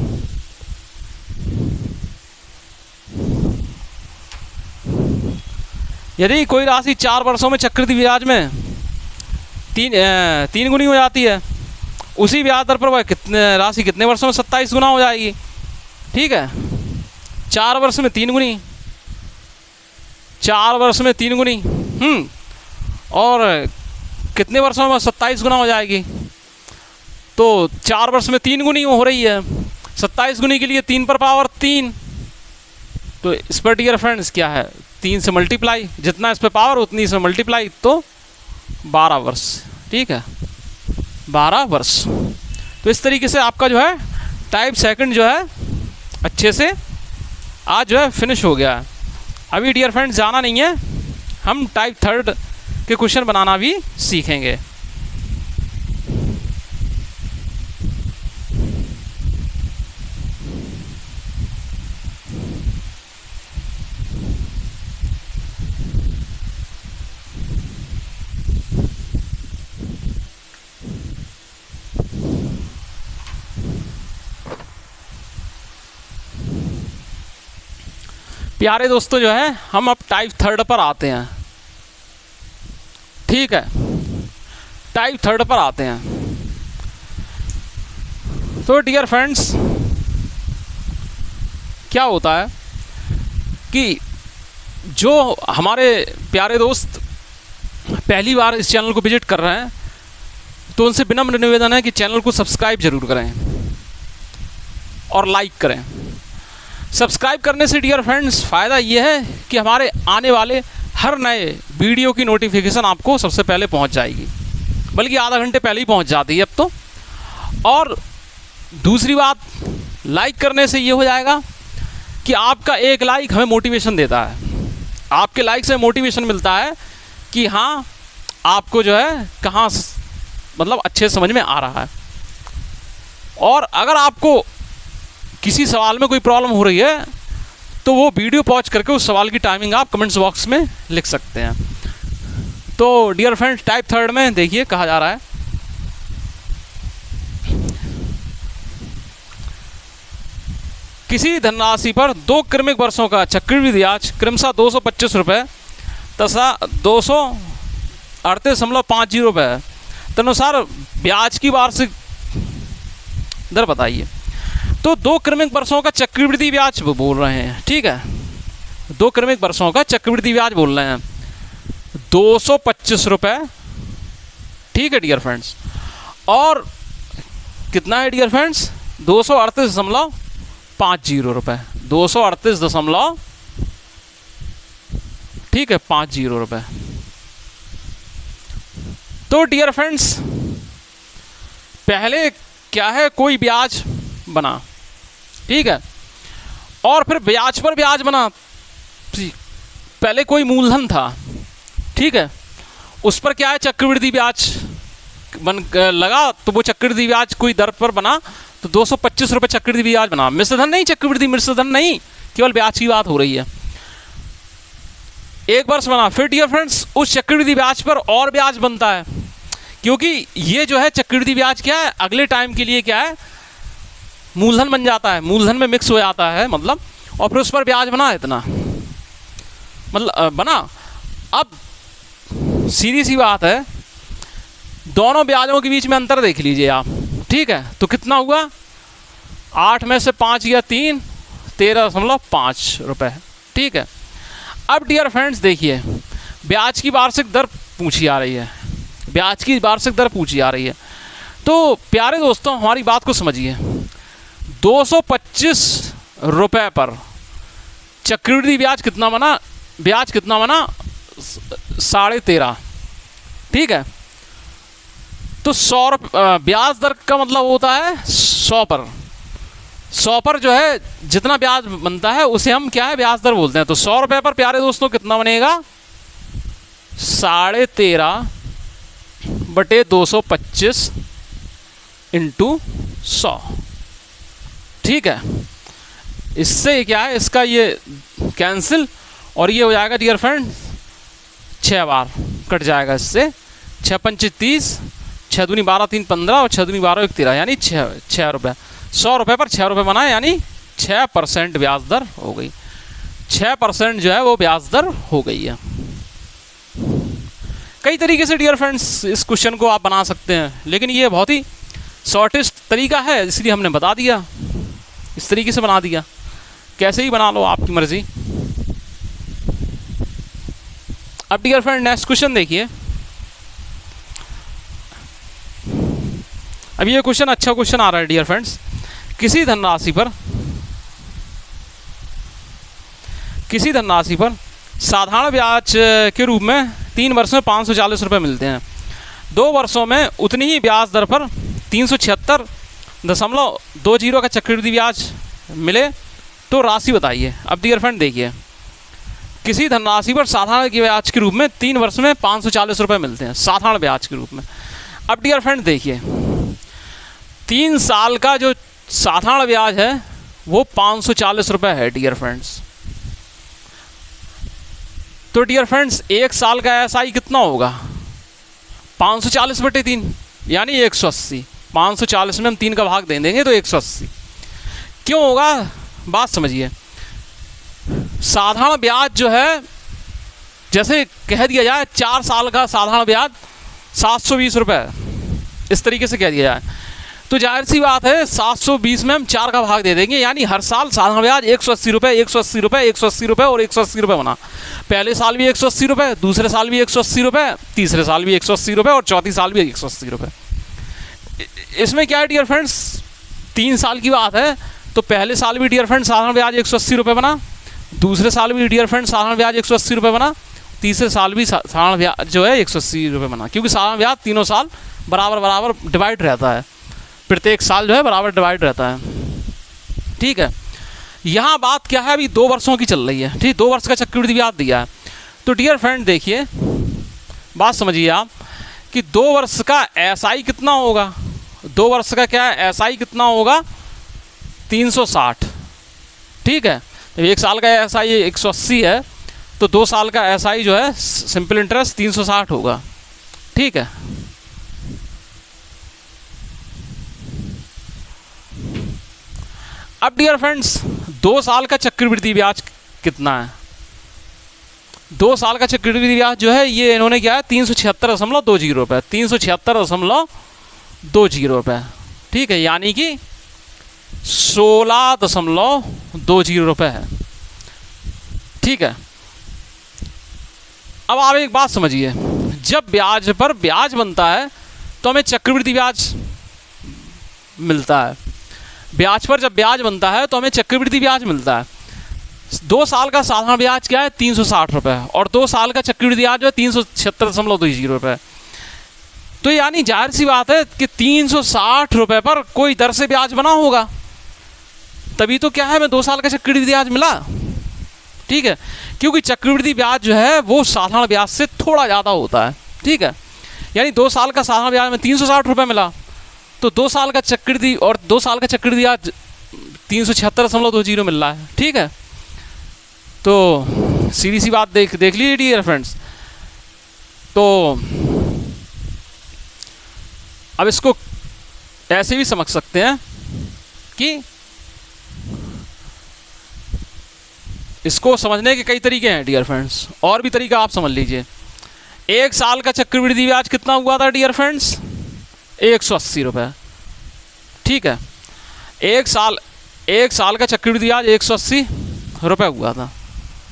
यदि कोई राशि 4 वर्षों में चक्रवृद्धि ब्याज में 3 गुनी हो जाती है, उसी ब्याज दर पर वह राशि कितने वर्षों में 27 गुना हो जाएगी। ठीक है, 4 वर्ष में 3 गुनी, 4 वर्ष में 3 गुनी, और कितने वर्षों में 27 गुना हो जाएगी। तो 4 वर्ष में 3 गुनी हो रही है, 27 गुनी के लिए 3 पर पावर 3, तो इस पर डियर फ्रेंड्स क्या है, 3 से मल्टीप्लाई, जितना इस पर पावर उतनी से मल्टीप्लाई, तो 12 वर्ष। ठीक है, 12 वर्ष। तो इस तरीके से आपका जो है टाइप सेकंड जो है अच्छे से आज जो है फिनिश हो गया है। अभी डियर फ्रेंड्स जाना नहीं है, हम टाइप थर्ड के क्वेश्चन बनाना भी सीखेंगे। प्यारे दोस्तों जो है हम अब टाइप थर्ड पर आते हैं। ठीक है, टाइप थर्ड पर आते हैं। तो डियर फ्रेंड्स क्या होता है कि जो हमारे प्यारे दोस्त पहली बार इस चैनल को विजिट कर रहे हैं तो उनसे विनम्र निवेदन है कि चैनल को सब्सक्राइब जरूर करें और लाइक करें। सब्सक्राइब करने से डियर फ्रेंड्स फ़ायदा ये है कि हमारे आने वाले हर नए वीडियो की नोटिफिकेशन आपको सबसे पहले पहुंच जाएगी, बल्कि आधा घंटे पहले ही पहुंच जाती है अब तो। और दूसरी बात लाइक करने से ये हो जाएगा कि आपका एक लाइक हमें मोटिवेशन देता है, आपके लाइक से मोटिवेशन मिलता है कि हाँ आपको जो है कहाँ मतलब अच्छे समझ में आ रहा है। और अगर आपको किसी सवाल में कोई प्रॉब्लम हो रही है तो वो वीडियो पॉज करके उस सवाल की टाइमिंग आप कमेंट्स बॉक्स में लिख सकते हैं। तो डियर फ्रेंड्स, टाइप थर्ड में देखिए कहा जा रहा है किसी धनराशि पर 2 क्रमिक वर्षों का चक्रवृद्धि ब्याज क्रमशः 225 रुपये तथा 238.50 रुपये तदनुसार ब्याज की वार्षिक दर बताइए। तो 2 क्रमिक वर्षों का चक्रवृद्धि ब्याज बोल रहे हैं, ठीक है, 2 क्रमिक वर्षों का चक्रवृद्धि ब्याज बोल रहे हैं 225 रुपये, ठीक है डियर फ्रेंड्स। और कितना है डियर फ्रेंड्स, 238.50 रुपये, 238 ठीक है 50 रुपये। तो डियर फ्रेंड्स, पहले क्या है, कोई ब्याज बना, ठीक है, और फिर ब्याज पर ब्याज बना। पहले कोई मूलधन था, ठीक है, उस पर क्या है चक्रवृद्धि ब्याज बन लगा, तो वो चक्रवृद्धि ब्याज कोई दर पर बना तो 225 रुपये चक्रवृद्धि ब्याज बना। मिश्रधन नहीं, चक्रवृद्धि मिश्रधन नहीं, केवल ब्याज की बात हो रही है। एक वर्ष बना, फिर डियर फ्रेंड्स उस चक्रवृद्धि ब्याज पर और ब्याज बनता है, क्योंकि ये जो है चक्रवृद्धि ब्याज क्या है, अगले टाइम के लिए क्या है, मूलधन बन जाता है, मूलधन में मिक्स हो जाता है मतलब, और फिर उस पर ब्याज बना इतना मतलब बना। अब सीधी सी बात है, दोनों ब्याजों के बीच में अंतर देख लीजिए आप, ठीक है, तो कितना हुआ, 8 में से 5 या 3, 13.5 रुपये, ठीक है। अब डियर फ्रेंड्स देखिए, ब्याज की वार्षिक दर पूछी आ रही है, ब्याज की वार्षिक दर पूछी आ रही है। तो प्यारे दोस्तों हमारी बात को समझिए, 225 रुपये पर चक्रवृद्धि ब्याज कितना बना, ब्याज कितना बना 13.5, ठीक है। तो 100 ब्याज दर का मतलब होता है 100 पर, 100 पर जो है जितना ब्याज बनता है उसे हम क्या है ब्याज दर बोलते हैं। तो 100 रुपये पर प्यारे दोस्तों कितना बनेगा, 13.5 बटे 225 इंटू 100, ठीक है। इससे क्या है, इसका ये कैंसिल और ये हो जाएगा डियर फ्रेंड 6 बार कट जाएगा इससे, 6 पंचे 30, 6 दूनी 12, 3 15 और 6 दूनी 12 1 13, यानी 6 रुपये। 100 रुपये पर 6 रुपये बना, यानी 6% ब्याज दर हो गई, 6% जो है वो ब्याज दर हो गई है। कई तरीके से डियर फ्रेंड्स इस क्वेश्चन को आप बना सकते हैं, लेकिन ये बहुत ही शॉर्टेस्ट तरीका है, इसलिए हमने बता दिया, इस तरीके से बना दिया, कैसे ही बना लो आपकी मर्जी। अब डियर फ्रेंड नेक्स्ट क्वेश्चन देखिए। अब ये क्वेश्चन अच्छा क्वेश्चन आ रहा है डियर फ्रेंड्स, किसी धनराशि पर साधारण ब्याज के रूप में 3 वर्ष में 540 रुपये मिलते हैं, 2 वर्षों में उतनी ही ब्याज दर पर 376.20 का चक्रवृद्धि ब्याज मिले तो राशि बताइए। अब डियर फ्रेंड देखिए, किसी धनराशि पर साधारण ब्याज के रूप में 3 वर्ष में 540 रुपये मिलते हैं, साधारण ब्याज के रूप में। अब डियर फ्रेंड देखिए, 3 साल का जो साधारण ब्याज है वो 540 रुपये है डियर फ्रेंड्स। तो डियर फ्रेंड्स 1 साल का एसआई कितना होगा, 540 बटे 3 यानी 180, 540 में हम 3 का भाग दे देंगे तो 180। क्यों होगा, बात समझिए। साधारण ब्याज जो है, जैसे कह दिया जाए 4 साल का साधारण ब्याज 720 रुपये, इस तरीके से कह दिया जाए, तो जाहिर सी बात है 720 में हम 4 का भाग दे देंगे, यानी हर साल साधारण ब्याज 180 रुपये, 180 रुपये, 180 रुपये और 180 रुपये बना। पहले साल भी 180 रुपये, दूसरे साल भी 180 रुपये, तीसरे साल भी 180 रुपये और चौथी साल भी 180 रुपये। इसमें क्या है डियर फ्रेंड्स, 3 साल की बात है, तो पहले साल भी डियर फ्रेंड्स साधारण ब्याज 180 रुपये बना, दूसरे साल भी डियर फ्रेंड्स साधारण ब्याज 180 रुपये बना, तीसरे साल भी साधारण ब्याज जो है 180 रुपये बना, क्योंकि साधारण ब्याज तीनों साल बराबर डिवाइड रहता है, प्रत्येक साल जो है बराबर डिवाइड रहता है। ठीक है। यहाँ बात क्या है, अभी 2 वर्षों की चल रही है, ठीक, 2 वर्ष का चक्रवृद्धि ब्याज दिया है। तो डियर फ्रेंड देखिए, बात समझिए आप कि 2 वर्ष का एसआई कितना होगा, 2 वर्ष का क्या है एसआई कितना होगा 360, ठीक है। तो 1 साल का एसआई 180 है, तो 2 साल का एसआई जो है सिंपल इंटरेस्ट 360 होगा, ठीक है। अब डियर फ्रेंड्स 2 साल का चक्रवृद्धि ब्याज कितना है, 2 साल का चक्रवृद्धि ब्याज जो है ये इन्होंने क्या है 376.20 रुपये, 376.20 रुपये, ठीक है, यानी कि 16.20 रुपये है, ठीक है। अब आप एक बात समझिए, जब ब्याज पर ब्याज बनता है तो हमें चक्रवृद्धि ब्याज मिलता है, ब्याज पर जब ब्याज बनता है तो हमें चक्रवृद्धि ब्याज मिलता है। 2 साल का साधारण ब्याज क्या है 360 रुपये और 2 साल का चक्रवृद्धि ब्याज जो है 376.20 रुपये। तो यानी जाहिर सी बात है कि 360 रुपये पर कोई दर से ब्याज बना होगा, तभी तो क्या है हमें 2 साल का चक्रवृद्धि ब्याज मिला, ठीक है, क्योंकि चक्रवृद्धि ब्याज जो है वो साधारण ब्याज से थोड़ा ज़्यादा होता है, ठीक है। यानी 2 साल का साधारण ब्याज में 360 रुपये मिला, तो 2 साल का चक्रवृद्धि और 2 साल का चक्रवृद्धि ब्याज 376.20 मिल रहा है, ठीक है। तो सीधी सी बात देख लीजिए डियर फ्रेंड्स। तो अब इसको ऐसे भी समझ सकते हैं कि इसको समझने के कई तरीके हैं डियर फ्रेंड्स, और भी तरीका आप समझ लीजिए। 1 साल का चक्रवृद्धि ब्याज कितना हुआ था डियर फ्रेंड्स 180 रुपये, ठीक है। 1 साल का चक्रवृद्धि ब्याज 180 रुपये हुआ था,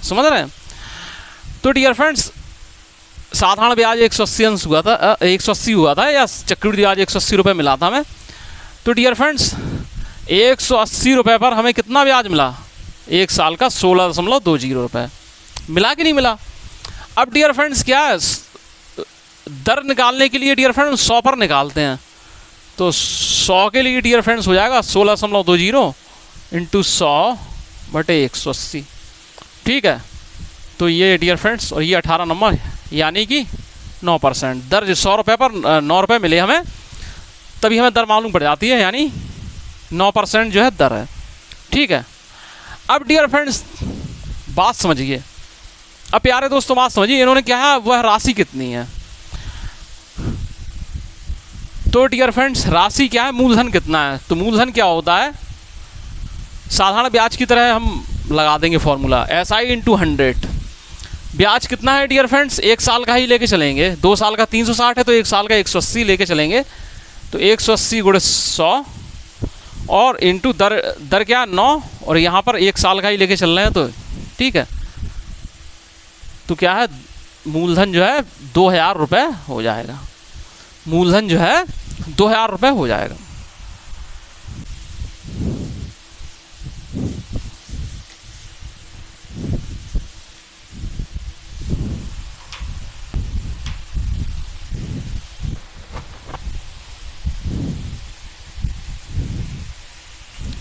समझ रहे हैं। तो डियर फ्रेंड्स साधारण ब्याज 180 अंश हुआ था, 180 हुआ था, या चक्रवृद्धि ब्याज 180 रुपये मिला था हमें। तो डियर फ्रेंड्स 180 रुपये पर हमें कितना ब्याज मिला 1 साल का 16.20 रुपये मिला कि नहीं मिला। अब डियर फ्रेंड्स क्या है, दर निकालने के लिए डियर फ्रेंड्स 100 पर निकालते हैं, तो 100 के लिए डियर फ्रेंड्स हो जाएगा 16.20 इंटू 100/180, ठीक है। तो ये डियर फ्रेंड्स और ये 18 नंबर यानी कि 9%। दर 100 रुपये पर 9 रुपये मिले हमें, तभी हमें दर मालूम पड़ जाती है, यानी 9% जो है दर है, ठीक है। अब डियर फ्रेंड्स बात समझिए, अब प्यारे दोस्तों बात समझिए, इन्होंने क्या है वह राशि कितनी है। तो डियर फ्रेंड्स राशि क्या है, मूलधन कितना है। तो मूलधन क्या होता है, साधारण ब्याज की तरह हम लगा देंगे फॉर्मूला SI इंटू 100। ब्याज कितना है डियर फ्रेंड्स 1 साल का ही लेके चलेंगे, 2 साल का 360 है तो 1 साल का 180 लेके चलेंगे, तो 180 × 100 और इंटू दर क्या 9, और यहाँ पर 1 साल का ही लेके चल रहे हैं, तो ठीक है। तो क्या है मूलधन जो है 2000 रुपये हो जाएगा, मूलधन जो है 2000 रुपये हो जाएगा।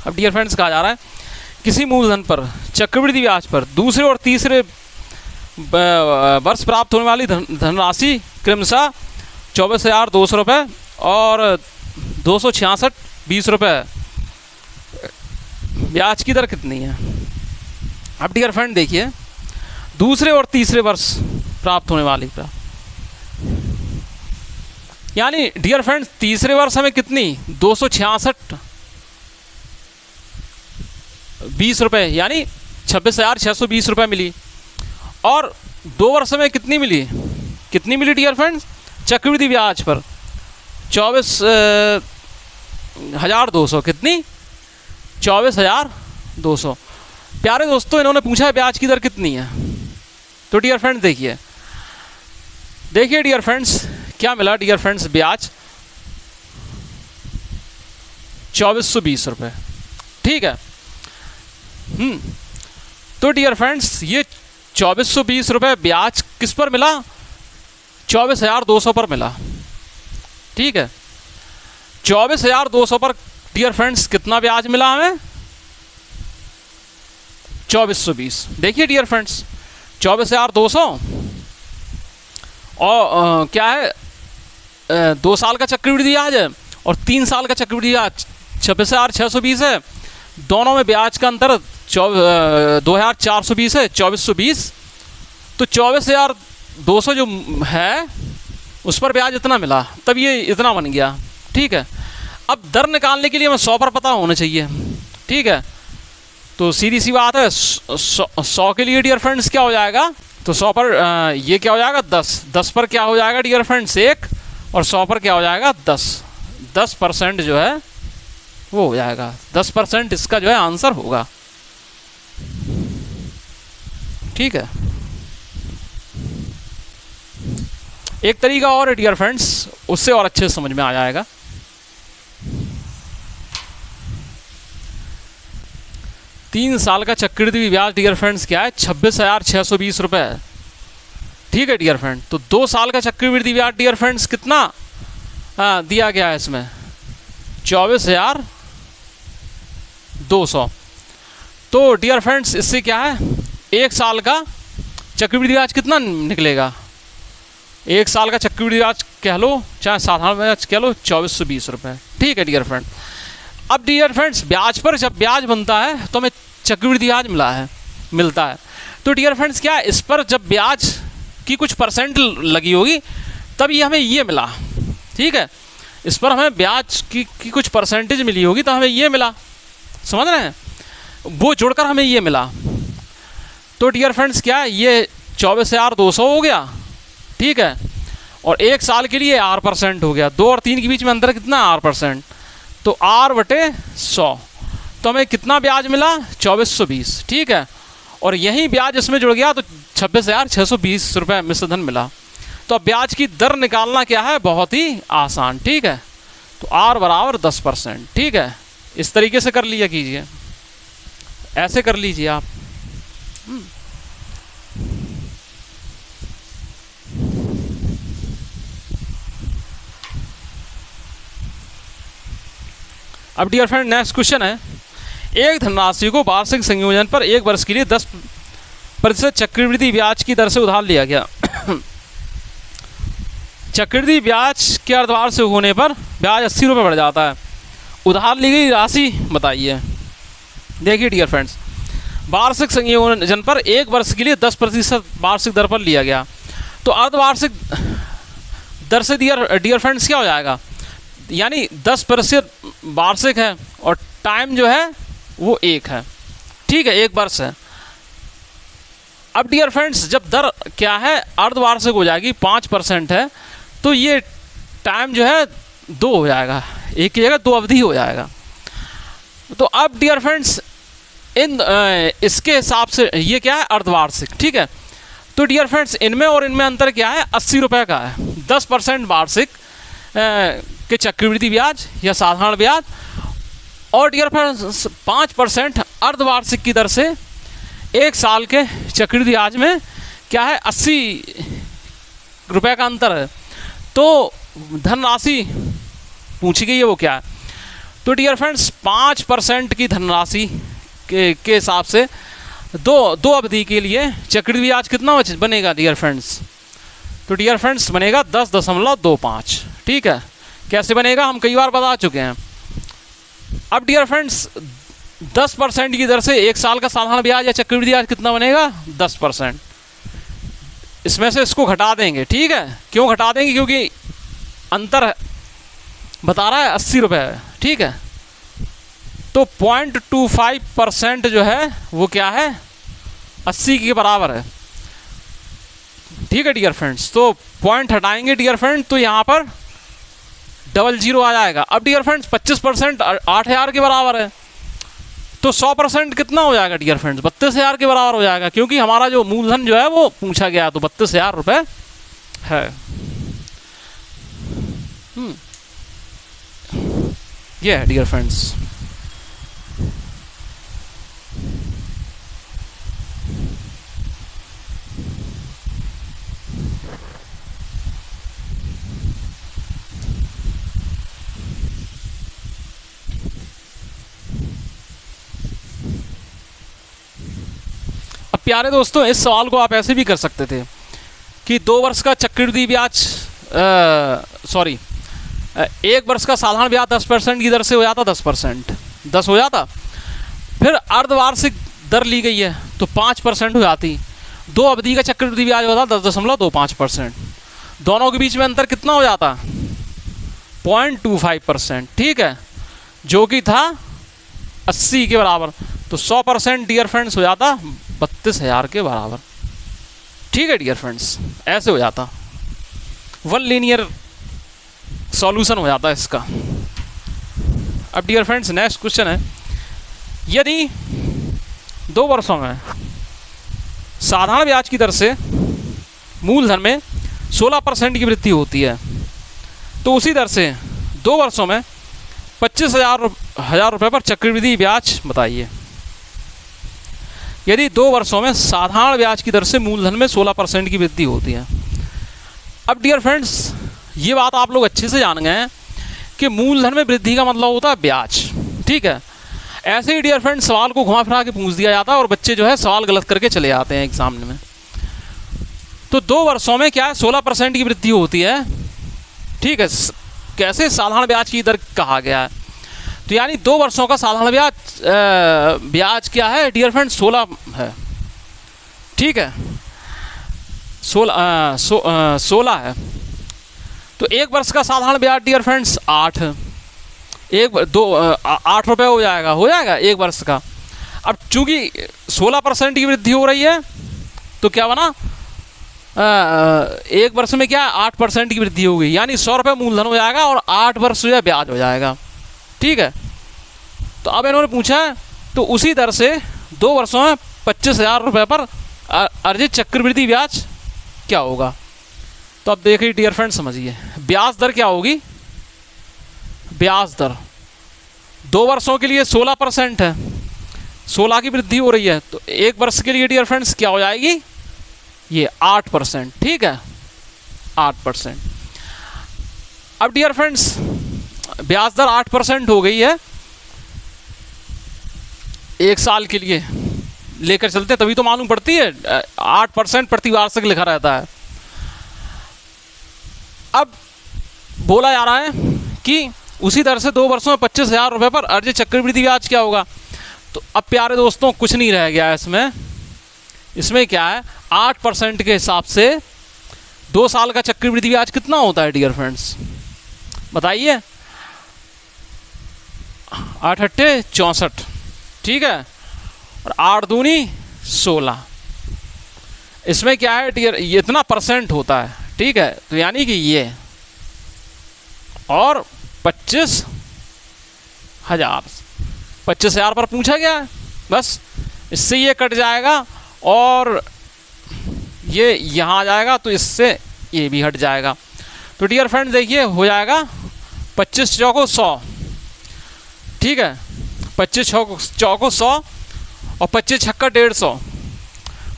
अब डियर फ्रेंड्स कहा जा रहा है किसी मूलधन पर चक्रवृद्धि ब्याज पर दूसरे और तीसरे वर्ष प्राप्त होने वाली धनराशि क्रमशः 24,200 रुपये और 266.20 रुपये, ब्याज की दर कितनी है। अब डियर फ्रेंड देखिए दूसरे और तीसरे वर्ष प्राप्त होने वाली, यानी डियर फ्रेंड्स तीसरे वर्ष हमें कितनी 266.20 रुपये यानी 26,620 रुपये मिली, और 2 वर्ष में कितनी मिली डियर फ्रेंड्स चक्रवृद्धि ब्याज पर 24,200, कितनी 24,200। प्यारे दोस्तों इन्होंने पूछा ब्याज की दर कितनी है, तो डियर फ्रेंड्स देखिए डियर फ्रेंड्स क्या मिला डियर फ्रेंड्स ब्याज 2420 रुपये, ठीक है। तो डियर फ्रेंड्स ये 2420 रुपये ब्याज किस पर मिला 24,200 पर मिला, ठीक है। 24,200 पर डियर फ्रेंड्स कितना ब्याज मिला हमें 2420। देखिए डियर फ्रेंड्स, 24,200 और क्या है 2 साल का चक्रवृद्धि ब्याज है और 3 साल का चक्रवृद्धि ब्याज 26,620 है। दोनों में ब्याज का अंतर 2,420 है, 2420। तो 24,200 जो है उस पर ब्याज इतना मिला, तब ये इतना बन गया। ठीक है, अब दर निकालने के लिए हमें 100 पर पता होना चाहिए। ठीक है, तो सीधी सी बात है, 100 के लिए डियर फ्रेंड्स क्या हो जाएगा, तो 100 पर ये क्या हो जाएगा 10 पर क्या हो जाएगा डियर फ्रेंड्स 1, और 100 पर क्या हो जाएगा 10% जो है वो हो जाएगा। 10% इसका जो है आंसर होगा। ठीक है, एक तरीका और है डियर फ्रेंड्स, उससे और अच्छे से समझ में आ जाएगा। तीन साल का चक्रवृद्धि ब्याज डियर फ्रेंड्स क्या है 26,620 रुपये है। ठीक है डियर फ्रेंड, तो 2 साल का चक्रवृद्धि ब्याज डियर फ्रेंड्स कितना दिया गया है इसमें 24,200। तो डियर फ्रेंड्स इससे क्या है 1 साल का चक्रवृद्धि ब्याज कितना निकलेगा, 1 साल का चक्रवृद्धि ब्याज कह लो चाहे साधारण ब्याज कह लो 2420 रुपये। ठीक है डियर फ्रेंड, अब डियर फ्रेंड्स ब्याज पर जब ब्याज बनता है तो हमें चक्रवृद्धि ब्याज मिलता है। तो डियर फ्रेंड्स क्या इस पर जब ब्याज की कुछ परसेंट लगी होगी तब ये हमें ये मिला। ठीक है, इस पर हमें ब्याज की कुछ परसेंटेज मिली होगी तो हमें ये मिला, समझ रहे हैं, वो जोड़कर हमें ये मिला। तो डियर फ्रेंड्स क्या है ये 24,200 हो गया। ठीक है, और 1 साल के लिए R% हो गया। 2 और 3 के बीच में अंतर कितना R%, तो R/100। तो हमें कितना ब्याज मिला 2420। ठीक है, और यही ब्याज इसमें जुड़ गया तो 26,620 रुपये मिश्रधन मिला। तो अब ब्याज की दर निकालना क्या है बहुत ही आसान। ठीक है, तो R = 10%। ठीक है, इस तरीके से कर लिया कीजिए, ऐसे कर लीजिए आप। अब डियर फ्रेंड नेक्स्ट क्वेश्चन है, एक धनराशि को वार्षिक संयोजन पर 1 वर्ष के लिए 10% चक्रवृद्धि ब्याज की दर से उधार लिया गया। चक्रवृद्धि ब्याज के अर्धवार्षिक से होने पर ब्याज 80 रुपये बढ़ जाता है। उधार ली गई राशि बताइए। देखिए डियर फ्रेंड्स, वार्षिक संयोजन पर 1 वर्ष के लिए 10% वार्षिक दर पर लिया गया, तो अर्धवार्षिक दर से डियर फ्रेंड्स क्या हो जाएगा, यानी 10% वार्षिक है और टाइम जो है वो 1 है। ठीक है, 1 वर्ष है। अब डियर फ्रेंड्स जब दर क्या है अर्धवार्षिक हो जाएगी 5% है, तो ये टाइम जो है 2 हो जाएगा, 1 की जगह 2 अवधि हो जाएगा। तो अब डियर फ्रेंड्स इसके हिसाब से ये क्या है अर्धवार्षिक। ठीक है, तो डियर फ्रेंड्स इनमें और इनमें अंतर क्या है 80 रुपये का है। 10% वार्षिक के चक्रवृद्धि ब्याज या साधारण ब्याज, और डियर फ्रेंड्स 5% अर्धवार्षिक की दर से 1 साल के चक्रवृद्धि ब्याज में क्या है 80 रुपये का अंतर है। तो धनराशि पूछी गई है वो क्या है, तो डियर फ्रेंड्स 5% की धनराशि के हिसाब से दो अवधि के लिए चक्रवृद्धि ब्याज कितना बनेगा डियर फ्रेंड्स, तो डियर फ्रेंड्स बनेगा 10.25। ठीक है, कैसे बनेगा हम कई बार बता चुके हैं। अब डियर फ्रेंड्स 10% की दर से 1 साल का साधारण ब्याज या चक्रवृद्धि ब्याज कितना बनेगा 10%। इसमें से इसको घटा देंगे। ठीक है, क्यों घटा देंगे, क्योंकि अंतर बता रहा है 80 रुपये। ठीक है, तो 0.25% जो है वो क्या है 80 के बराबर है। ठीक है डियर फ्रेंड्स, तो पॉइंट हटाएंगे डियर फ्रेंड, तो यहाँ पर 00 आ जाएगा। अब डियर फ्रेंड्स 25% 8,000 के बराबर है, तो 100% कितना हो जाएगा डियर फ्रेंड्स 32,000 के बराबर हो जाएगा, क्योंकि हमारा जो मूलधन जो है वो पूछा गया तो 32,000 रुपये है। ये है डियर फ्रेंड्स। प्यारे दोस्तों, इस सवाल को आप ऐसे भी कर सकते थे कि 2 वर्ष का चक्रवृद्धि ब्याज एक वर्ष का साधारण ब्याज 10% की दर से हो जाता 10%, 10 हो जाता। फिर अर्धवार्षिक दर ली गई है तो 5% हो जाती। 2 अवधि का चक्रवृद्धि ब्याज होता 10.25%। दोनों के बीच में अंतर कितना हो जाता? 0.25%, ठीक है, जो कि था 80 के बराबर। तो 100% डियर फ्रेंड्स हो जाता 32,000 के बराबर। ठीक है डियर फ्रेंड्स, ऐसे हो जाता, वन लीनियर सॉल्यूशन हो जाता है इसका। अब डियर फ्रेंड्स नेक्स्ट क्वेश्चन है, यदि 2 वर्षों में साधारण ब्याज की दर से मूलधन में 16% की वृद्धि होती है तो उसी दर से 2 वर्षों में 25,000 रुपये पर चक्रवृद्धि ब्याज बताइए। यदि 2 वर्षों में साधारण ब्याज की दर से मूलधन में 16% की वृद्धि होती है। अब डियर फ्रेंड्स ये बात आप लोग अच्छे से जान गए हैं कि मूलधन में वृद्धि का मतलब होता है ब्याज, ठीक है। ऐसे ही डियर फ्रेंड्स सवाल को घुमा फिरा के पूछ दिया जाता है और बच्चे जो है सवाल गलत करके चले जाते हैं एग्जाम में। तो 2 वर्षों में क्या है 16% की वृद्धि होती है, ठीक है। कैसे? साधारण ब्याज की दर कहा गया है, तो यानी 2 वर्षों का साधारण ब्याज क्या है डियर फ्रेंड्स? 16 है, ठीक है, 16 है। तो 1 वर्ष का साधारण ब्याज डियर फ्रेंड्स 8 है। 8 रुपये हो जाएगा 1 वर्ष का। अब चूंकि 16% की वृद्धि हो रही है तो क्या बना, 1 वर्ष में क्या 8% की वृद्धि हो गई, यानी 100 रुपये मूलधन हो जाएगा और 8 वर्ष जो है ब्याज हो जाएगा, ठीक है। तो अब इन्होंने पूछा है तो उसी दर से 2 वर्षों में 25,000 रुपये पर अर्जित चक्रवृद्धि ब्याज क्या होगा। तो अब देखिए डियर फ्रेंड समझिए, ब्याज दर क्या होगी? ब्याज दर 2 वर्षों के लिए 16% है, 16 की वृद्धि हो रही है, तो 1 वर्ष के लिए डियर फ्रेंड्स क्या हो जाएगी? ये 8%, ठीक है, 8%। अब डियर फ्रेंड्स ब्याज दर 8% हो गई है, 1 साल के लिए लेकर चलते हैं तभी तो मालूम पड़ती है, 8% प्रतिवार्षिक लिखा रहता है। अब बोला जा रहा है कि उसी दर से 2 वर्षों में 25,000 रुपये पर अर्जित चक्रवृद्धि ब्याज क्या होगा। तो अब प्यारे दोस्तों कुछ नहीं रह गया है इसमें क्या है, 8% के हिसाब से 2 साल का चक्रवृद्धि ब्याज कितना होता है डियर फ्रेंड्स? बताइए। 8 अट्ठे 64, ठीक है, और 8 दूनी 16। इसमें क्या है डियर, ये इतना परसेंट होता है, ठीक है। तो यानी कि ये और 25,000 पर पूछा गया है, बस इससे ये कट जाएगा और ये यहाँ आ जाएगा, तो इससे ये भी हट जाएगा। तो डियर फ्रेंड्स देखिए हो जाएगा 25 चौको 100, ठीक है, 25 चौको 100 और 25 छक्का 150,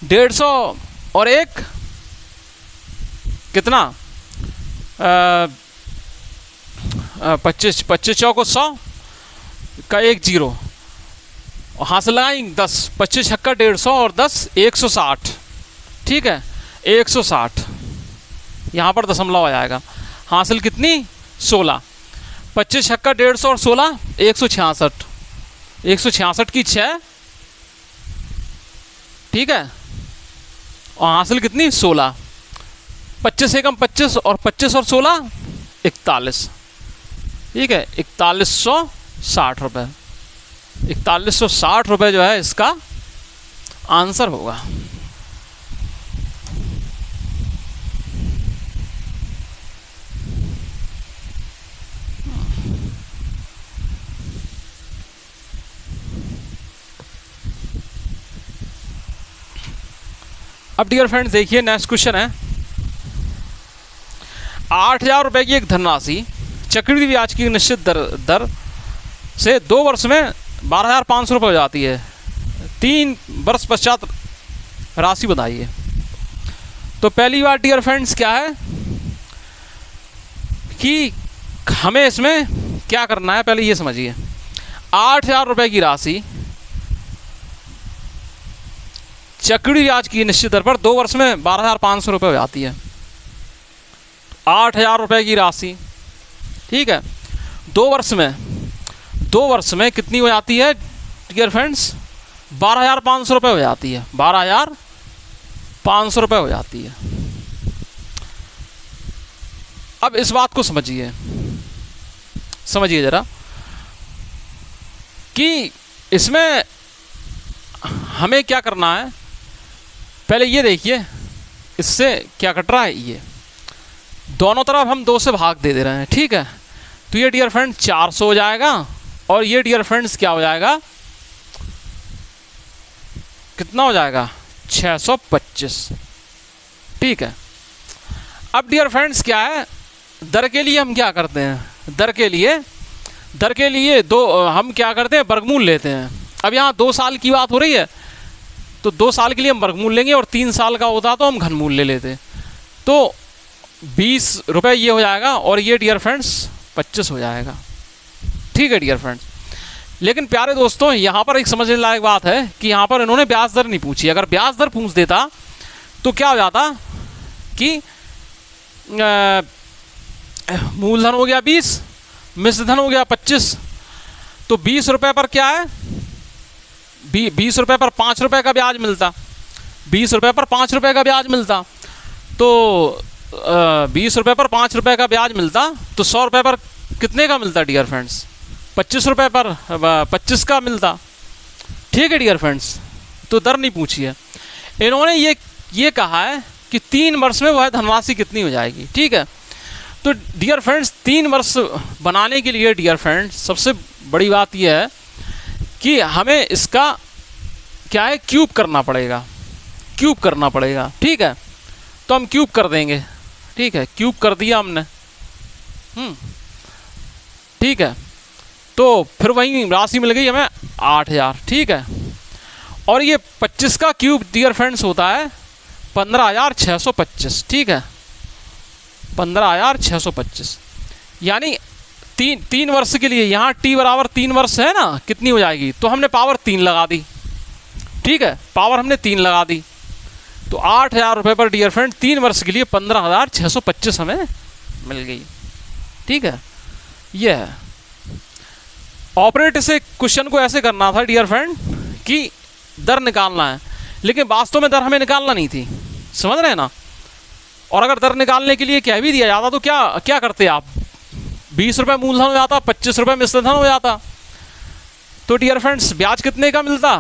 150 और एक कितना 25 चौको 100 का 1 0 हासिल लगाएंगे 10, 25 छक्का 150 और 10 160, ठीक है, 160 यहाँ पर दशमलव आ जाएगा। हासिल कितनी 16, 25 छक्का 150 और 16 166, 166 की 6, ठीक है, और हासिल कितनी 16, 25 से कम 25 और 25 और 16 41, ठीक है, 4160 रुपये। 4160 रुपये जो है इसका आंसर होगा। अब डियर फ्रेंड्स देखिए नेक्स्ट क्वेश्चन है, 8,000 रुपये की एक धनराशि चक्रवृद्धि ब्याज की निश्चित दर से 2 वर्ष में 12,500 रुपये हो जाती है। 3 वर्ष पश्चात राशि बताइए। तो पहली बात डियर फ्रेंड्स क्या है कि हमें इसमें क्या करना है, पहले ये समझिए। 8,000 रुपये की राशि चक्रवृद्धि ब्याज की निश्चित दर पर 2 वर्ष में 12,500 रुपये हो जाती है। 8,000 रुपये की राशि, ठीक है, 2 वर्ष में कितनी हो जाती है डियर फ्रेंड्स? 12,500 रुपये हो जाती है। 12,500 रुपये हो जाती है। अब इस बात को समझिए ज़रा कि इसमें हमें क्या करना है। पहले ये देखिए इससे क्या कट रहा है, ये दोनों तरफ हम 2 से भाग दे रहे हैं, ठीक है। तो ये डियर फ्रेंड 400 हो जाएगा और ये डियर फ्रेंड्स क्या हो जाएगा, कितना हो जाएगा? 625, ठीक है। अब डियर फ्रेंड्स क्या है, दर के लिए हम क्या करते हैं, दर के लिए हम क्या करते हैं, वर्गमूल लेते हैं। अब यहाँ 2 साल की बात हो रही है तो 2 साल के लिए हम वर्गमूल लेंगे और 3 साल का होता तो हम घनमूल ले लेते। तो 20 रुपये ये हो जाएगा और ये डियर फ्रेंड्स 25 हो जाएगा, ठीक है डियर फ्रेंड्स। लेकिन प्यारे दोस्तों यहाँ पर एक समझने लायक बात है कि यहाँ पर इन्होंने ब्याज दर नहीं पूछी। अगर ब्याज दर पूछ देता तो क्या हो जाता कि मूलधन हो गया 20, मिश्रधन हो गया 25, तो 20 रुपये पर क्या है, 20 रुपये पर 5 रुपये का ब्याज मिलता, 20 रुपये पर 5 रुपये का ब्याज मिलता। तो 20 रुपये पर 5 रुपये का ब्याज मिलता तो 100 रुपये पर कितने का मिलता डियर फ्रेंड्स? 25 रुपये पर 25 का मिलता, ठीक है डियर फ्रेंड्स। तो दर नहीं पूछी है इन्होंने, ये कहा है कि 3 वर्ष में वह धनराशि कितनी हो जाएगी, ठीक है। तो डियर फ्रेंड्स 3 वर्ष बनाने के लिए डियर फ्रेंड्स सबसे बड़ी बात यह है कि हमें इसका क्या है, क्यूब करना पड़ेगा, ठीक है। तो हम क्यूब कर देंगे, ठीक है, क्यूब कर दिया हमने, ठीक है। तो फिर वही राशि मिल गई हमें 8,000, ठीक है। और ये 25 का क्यूब डियर फ्रेंड्स होता है 15,625, ठीक है, 15,625। यानी तीन वर्ष के लिए यहाँ t बराबर 3 वर्ष है ना, कितनी हो जाएगी? तो हमने पावर 3 लगा दी, ठीक है, पावर हमने 3 लगा दी। तो 8,000 रुपये पर डियर फ्रेंड 3 वर्ष के लिए 15,625 हमें मिल गई, ठीक है। ये है ऑपरेट से क्वेश्चन को ऐसे करना था डियर फ्रेंड कि दर निकालना है, लेकिन वास्तव में दर हमें निकालना नहीं थी, समझ रहे हैं ना। और अगर दर निकालने के लिए कह भी दिया जाता तो क्या करते आप, 20 रुपये मूलधन हो जाता, 25 रुपये मिश्रधन हो जाता। तो डियर फ्रेंड्स ब्याज कितने का मिलता?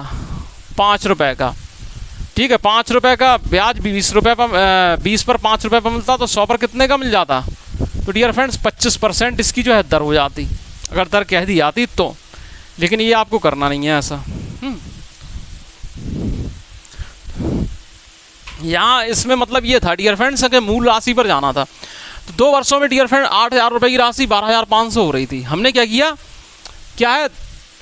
5 रुपये का, ठीक है। 5 रुपये का ब्याज 20 रुपये पर 20 पर 5 रुपये पर मिलता तो 100 पर कितने का मिल जाता? तो डियर फ्रेंड्स 25% इसकी जो है दर हो जाती, अगर दर कह दी जाती तो। लेकिन ये आपको करना नहीं है ऐसा। यहाँ इसमें मतलब ये था डियर फ्रेंड्स कि मूल राशि पर जाना था। तो 2 वर्षों में डियर फ्रेंड 8,000 रुपये की राशि 12,500 हो रही थी। हमने क्या किया, क्या है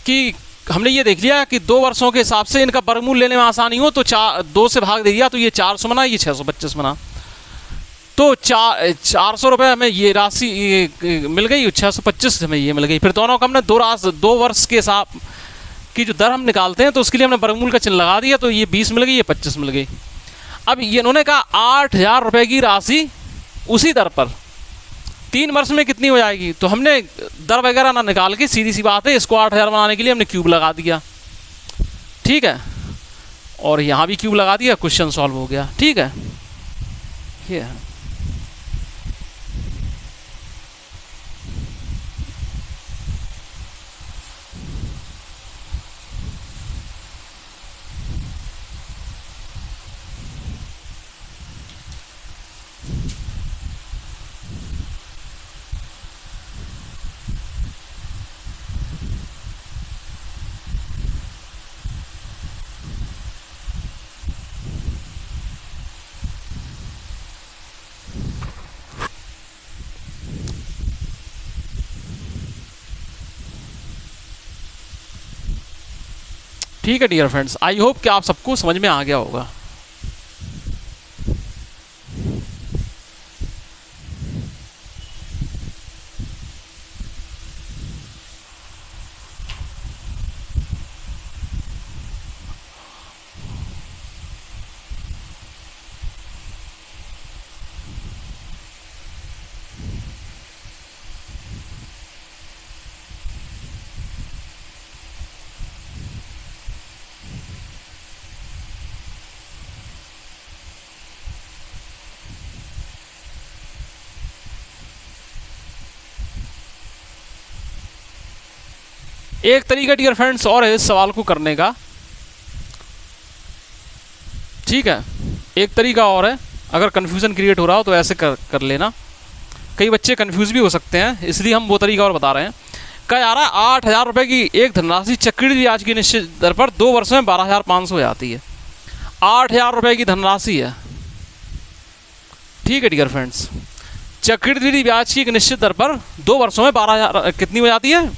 कि हमने ये देख लिया कि 2 वर्षों के हिसाब से इनका वर्गमूल लेने में आसानी हो तो 2 से भाग दे दिया, तो ये 400 बना, ये 625 बना। तो 400 रुपये हमें ये राशि मिल गई, 625 हमें ये मिल गई। फिर दोनों का हमने 2 वर्ष के हिसाब की जो दर हम निकालते हैं तो उसके लिए हमने वर्गमूल का चिन्ह लगा दिया, तो ये 20 मिल गई, ये 25 मिल गई। अब ये इन्होंने कहा 8,000 रुपये की राशि उसी दर पर 3 वर्ष में कितनी हो जाएगी। तो हमने दर वगैरह ना निकाल के सीधी सी बात है, इसको 8,000 बनाने के लिए हमने क्यूब लगा दिया, ठीक है। और यहाँ भी क्यूब लगा दिया, क्वेश्चन सॉल्व हो गया, ठीक है। ये है ठीक है डियर फ्रेंड्स, आई होप कि आप सबको समझ में आ गया होगा। एक तरीका डियर फ्रेंड्स और है इस सवाल को करने का, ठीक है, एक तरीका और है। अगर कन्फ्यूज़न क्रिएट हो रहा हो तो ऐसे कर लेना, कई बच्चे कन्फ्यूज़ भी हो सकते हैं, इसलिए हम वो तरीका और बता रहे हैं। कहा जा रहा है 8,000 रुपये की एक धनराशि चक्रवृद्धि ब्याज की निश्चित दर पर 2 वर्ष में 12,500 हो जाती है। 8,000 रुपये की धनराशि है, ठीक है डियर फ्रेंड्स, चक्रवृद्धि ब्याज की एक निश्चित दर पर 2 वर्षों में 12,000 कितनी हो जाती है,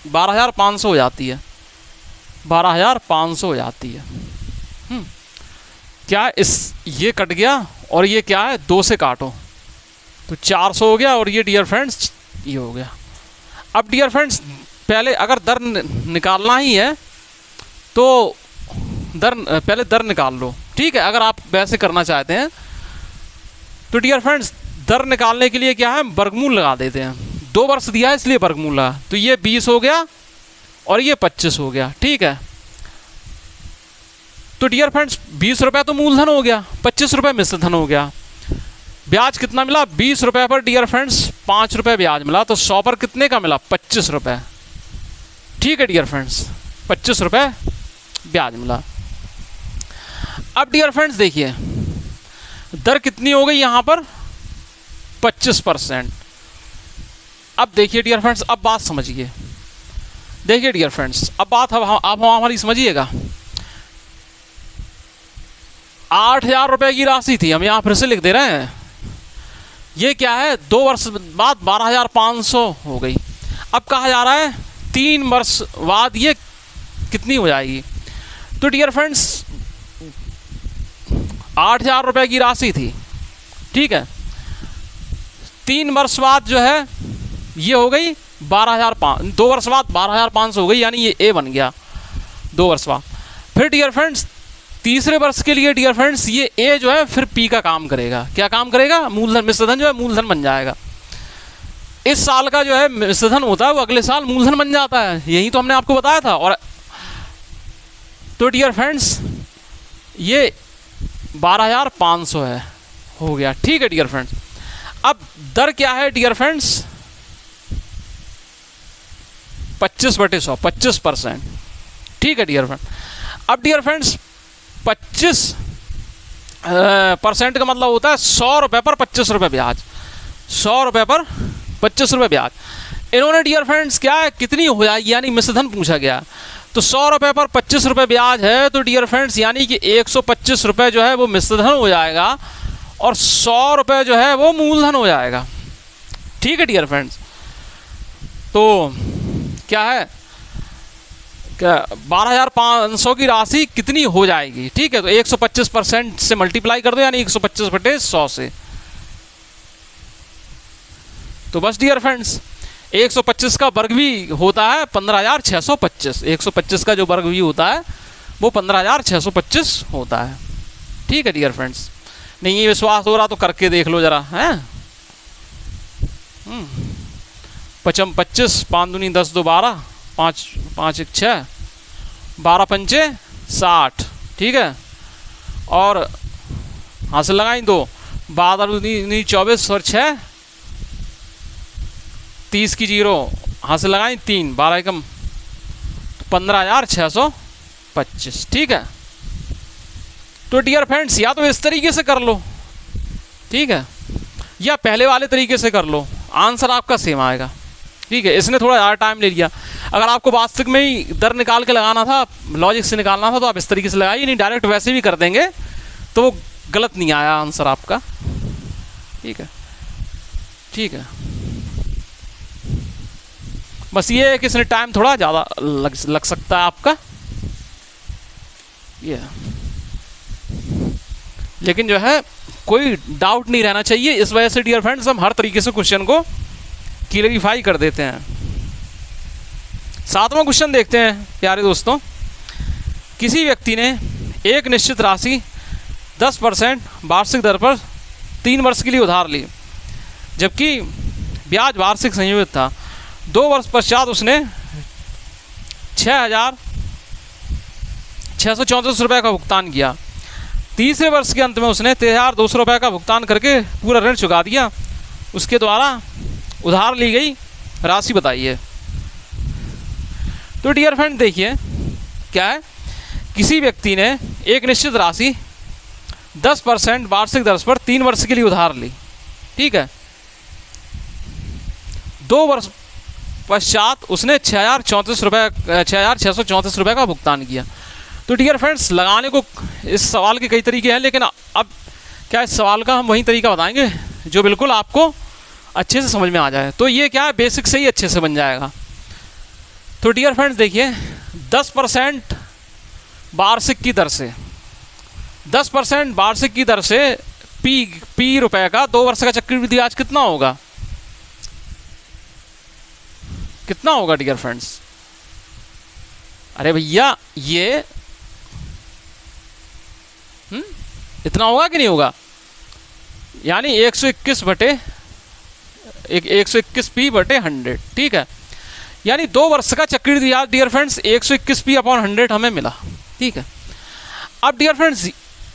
12,500 हो जाती है, 12,500 हो जाती है। क्या इस ये कट गया और ये क्या है, 2 से काटो तो 400 हो गया, और ये डियर फ्रेंड्स ये हो गया। अब डियर फ्रेंड्स पहले अगर दर निकालना ही है तो पहले दर निकाल लो, ठीक है। अगर आप वैसे करना चाहते हैं तो डियर फ्रेंड्स दर निकालने के लिए क्या है, वर्गमूल लगा देते हैं। 2 वर्ष दिया है इसलिए वर्गमूल लगा, तो ये 20 हो गया और ये 25 हो गया, ठीक है। तो डियर फ्रेंड्स 20 रुपये तो मूलधन हो गया, 25 रुपये मिश्रधन हो गया। ब्याज कितना मिला, 20 रुपये पर डियर फ्रेंड्स 5 रुपये ब्याज मिला, तो 100 पर कितने का मिला, 25 रुपये, ठीक है डियर फ्रेंड्स, 25 रुपये ब्याज मिला। अब डियर फ्रेंड्स देखिए दर कितनी हो गई यहाँ पर, 25%। अब देखिए डियर फ्रेंड्स, अब बात समझिए, देखिए डियर फ्रेंड्स अब बात अब हमारी समझिएगा। 8,000 रुपये की राशि थी, हम यहाँ फिर से लिख दे रहे हैं, ये क्या है 2 वर्ष बाद 12,500 हो गई। अब कहा जा रहा है 3 वर्ष बाद ये कितनी हो जाएगी, तो डियर फ्रेंड्स 8,000 रुपये की राशि थी, ठीक है, 3 वर्ष बाद जो है ये हो गई 12,500, 2 वर्ष बाद 12,500 हो गई, यानी ये ए बन गया 2 वर्ष बाद। फिर डियर फ्रेंड्स तीसरे वर्ष के लिए डियर फ्रेंड्स ये ए जो है फिर पी का काम करेगा, क्या काम करेगा, मूलधन, मिश्रधन जो है मूलधन बन जाएगा। इस साल का जो है मिश्रधन होता है वो अगले साल मूलधन बन जाता है, यही तो हमने आपको बताया था। और तो डियर फ्रेंड्स ये 12,500 है, हो गया, ठीक है डियर फ्रेंड्स। अब दर क्या है डियर फ्रेंड्स, 25/100, 25%, ठीक है डियर फ्रेंड। अब डियर फ्रेंड्स 25% का मतलब होता है 100 रुपये पर 25 रुपये ब्याज, 100 रुपये पर 25 रुपये ब्याज। इन्होंने डियर फ्रेंड्स क्या है कितनी हो जाएगी, यानी मिश्रधन पूछा गया, तो 100 रुपये पर 25 रुपये ब्याज है, तो डियर फ्रेंड्स यानी कि 125 रुपये जो है वो मिश्रधन हो जाएगा और 100 रुपये जो है वो मूलधन हो जाएगा, ठीक है डियर फ्रेंड्स। तो क्या है, क्या 12,500 की राशि कितनी हो जाएगी, ठीक है, तो 125% से मल्टीप्लाई कर दो, यानी 125/100 से। तो बस डियर फ्रेंड्स 125 का वर्ग भी होता है 15,625, 125 का जो वर्ग भी होता है वो 15,625 होता है, ठीक है डियर फ्रेंड्स। नहीं विश्वास हो रहा तो करके देख लो जरा, हैं। 5 25, 5 दूनी 10, 2 12, 5 5 1 6, 12 पंचे 60, ठीक है, और हाथ से लगाई 2, 12 दूनी 24 और 6 30 की 0, हाथ से लगाई 3, 12 एकम 15,625, ठीक है। तो डियर फ्रेंड्स या तो इस तरीके से कर लो, ठीक है, या पहले वाले तरीके से कर लो, आंसर आपका सेम आएगा, ठीक है। इसने थोड़ा ज़्यादा टाइम ले लिया, अगर आपको वास्तविक में ही दर निकाल के लगाना था, लॉजिक से निकालना था, तो आप इस तरीके से लगाइए, नहीं डायरेक्ट वैसे भी कर देंगे तो वो गलत नहीं आया आंसर आपका, ठीक है, ठीक है। बस ये है कि इसने टाइम थोड़ा ज़्यादा लग सकता है आपका, ये लेकिन जो है कोई डाउट नहीं रहना चाहिए। इस वजह से डियर फ्रेंड्स हम हर तरीके से क्वेश्चन को क्लियरिफाई कर देते हैं। 7वां क्वेश्चन देखते हैं प्यारे दोस्तों। किसी व्यक्ति ने एक निश्चित राशि 10% वार्षिक दर पर 3 वर्ष के लिए उधार ली, जबकि ब्याज वार्षिक संयोजित था। 2 वर्ष पश्चात उसने 6,634 रुपये का भुगतान किया। तीसरे वर्ष के अंत में उसने 13,200 रुपये का भुगतान करके पूरा ऋण चुका दिया। उसके द्वारा उधार ली गई राशि बताइए। तो डियर फ्रेंड देखिए क्या है, किसी व्यक्ति ने एक निश्चित राशि 10% वार्षिक दर पर 3 वर्ष के लिए उधार ली, ठीक है। 2 वर्ष पश्चात उसने 6,634 रुपये का भुगतान किया। तो डियर फ्रेंड्स लगाने को इस सवाल के कई तरीके हैं, लेकिन अब क्या इस सवाल का हम वही तरीका बताएंगे जो बिल्कुल आपको अच्छे से समझ में आ जाए। तो ये क्या है, बेसिक से ही अच्छे से बन जाएगा। तो डियर फ्रेंड्स देखिए 10% वार्षिक की दर से 10% वार्षिक की दर से पी रुपए का 2 वर्ष का चक्रवृद्धि ब्याज कितना होगा, कितना होगा डियर फ्रेंड्स? अरे भैया ये इतना होगा कि नहीं होगा, यानी 121 बटे 121 पी बटे 100, ठीक है। यानी 2 वर्ष का चक्रवृद्धि ब्याज डियर फ्रेंड्स 121 पी अपॉन 100 हमें मिला, ठीक है। अब डियर फ्रेंड्स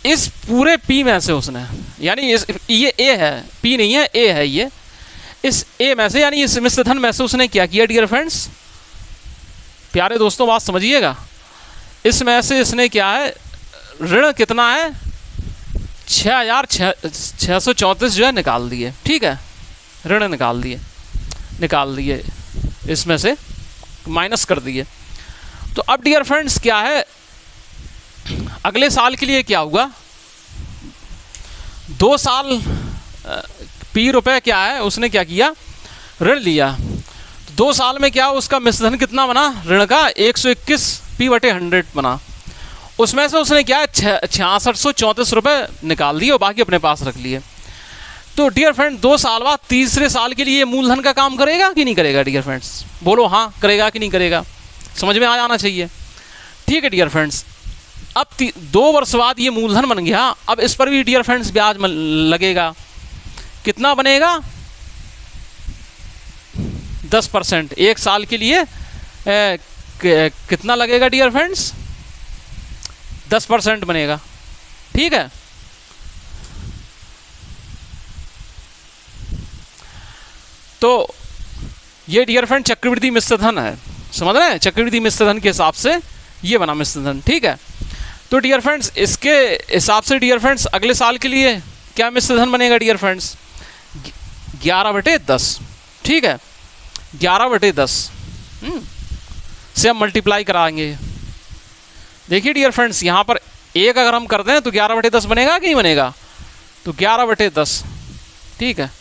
इस पूरे पी में से उसने, यानी ये ए है, पी नहीं है ए है, ये इस ए में से यानी इस मिश्र धन में से उसने क्या किया डियर फ्रेंड्स, प्यारे दोस्तों बात समझिएगा, इसमें से इसने क्या है, ऋण कितना है 6,634 जो है निकाल दिए, ठीक है, ऋण निकाल दिए इसमें से माइनस कर दिए। तो अब डियर फ्रेंड्स क्या है, अगले साल के लिए क्या हुआ, 2 साल पी रुपए क्या है उसने क्या किया, ऋण लिया। 2 साल में क्या उसका मिश्रधन कितना बना ऋण का, 121 पी बटे 100 बना। उसमें से उसने क्या है 6,634 रुपये निकाल दिए और बाकी अपने पास रख लिए। तो डियर फ्रेंड 2 साल बाद तीसरे साल के लिए मूलधन का काम करेगा कि नहीं करेगा डियर फ्रेंड्स, बोलो हाँ करेगा कि नहीं करेगा, समझ में आ जाना चाहिए, ठीक है डियर फ्रेंड्स। अब 2 वर्ष बाद ये मूलधन बन गया, अब इस पर भी डियर फ्रेंड्स ब्याज लगेगा, कितना बनेगा 10%, 1 साल के लिए कितना लगेगा डियर फ्रेंड्स, 10% बनेगा, ठीक है। तो ये डियर फ्रेंड चक्रवृद्धि मिश्रधन है, समझ रहे हैं, चक्रवृद्धि मिश्रधन के हिसाब से ये बना मिश्रधन, ठीक है। तो डियर फ्रेंड्स इसके हिसाब से डियर फ्रेंड्स अगले साल के लिए क्या मिश्रधन बनेगा डियर फ्रेंड्स, 11/10, ठीक है, 11/10 से हम मल्टीप्लाई कराएंगे। देखिए डियर फ्रेंड्स यहाँ पर 1 अगर हम कर दें तो 11/10 बनेगा कि नहीं बनेगा, तो 11/10, ठीक है।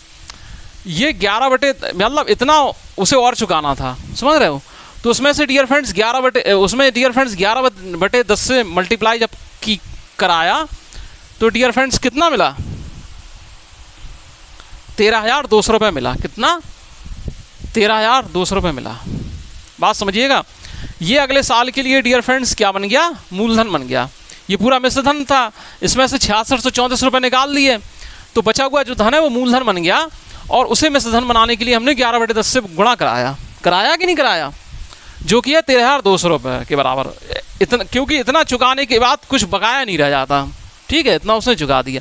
ये 11 मतलब इतना उसे और चुकाना था, समझ रहे हो। तो उसमें से डियर फ्रेंड्स 11/10 से मल्टीप्लाई जब की कराया तो डियर फ्रेंड्स कितना मिला, 13,200 रुपये मिला, कितना 13,200 रुपये मिला। बात समझिएगा, ये अगले साल के लिए डियर फ्रेंड्स क्या बन गया, मूलधन बन गया। ये पूरा मिश्रधन था, इसमें से 6,634 रुपये निकाल दिए, तो बचा हुआ जो धन है वो मूलधन बन गया और उसे मिश्रधन बनाने के लिए हमने 11/10 से गुणा कराया कि नहीं कराया, जो कि है 13,200 रुपये के बराबर। इतना क्योंकि इतना चुकाने के बाद कुछ बकाया नहीं रह जाता, ठीक है, इतना उसने चुका दिया।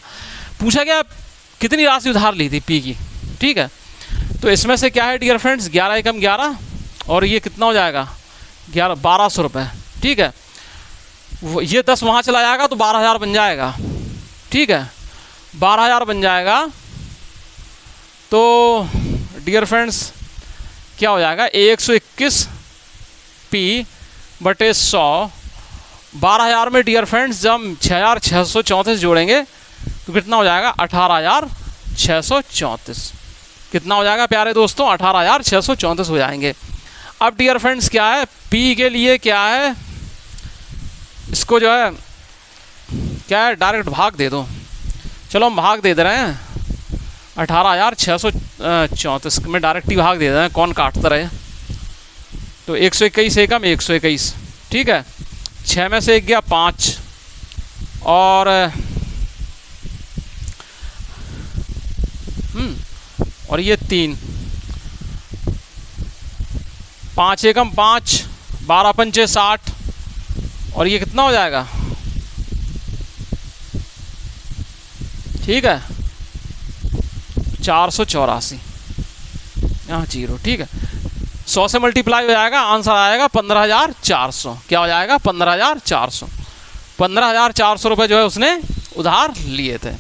पूछा गया कितनी राशि उधार ली थी पी की, ठीक है। तो इसमें से क्या है डियर फ्रेंड्स 11 एकम 11 और ये कितना हो जाएगा 1200 रुपये, ठीक है। ये 10 वहाँ चला जाएगा तो 12,000 बन जाएगा, ठीक है, 12,000 बन जाएगा। तो डियर फ्रेंड्स क्या हो जाएगा 121 पी बटे 100, 12,000 में डियर फ्रेंड्स जब हम 6,634 जोड़ेंगे तो कितना हो जाएगा 18,634, कितना हो जाएगा प्यारे दोस्तों 18,634 हो जाएंगे। अब डियर फ्रेंड्स क्या है पी के लिए क्या है, इसको जो है क्या है डायरेक्ट भाग दे दो, चलो हम भाग दे रहे हैं 18,634 में डायरेक्ट ही भाग दे रहे हैं, कौन काटता रहे। तो 121 एकम 121, ठीक है, 6 में से 1 गया 5 और ये 3, 5 एकम 5, 12 पंचे 60 और ये कितना हो जाएगा, ठीक है 484, यहाँ 0, ठीक है। 100 से मल्टीप्लाई हो जाएगा, आंसर आएगा 15,400। क्या हो जाएगा? 15,400। 15,400 रुपये जो है उसने उधार लिए थे।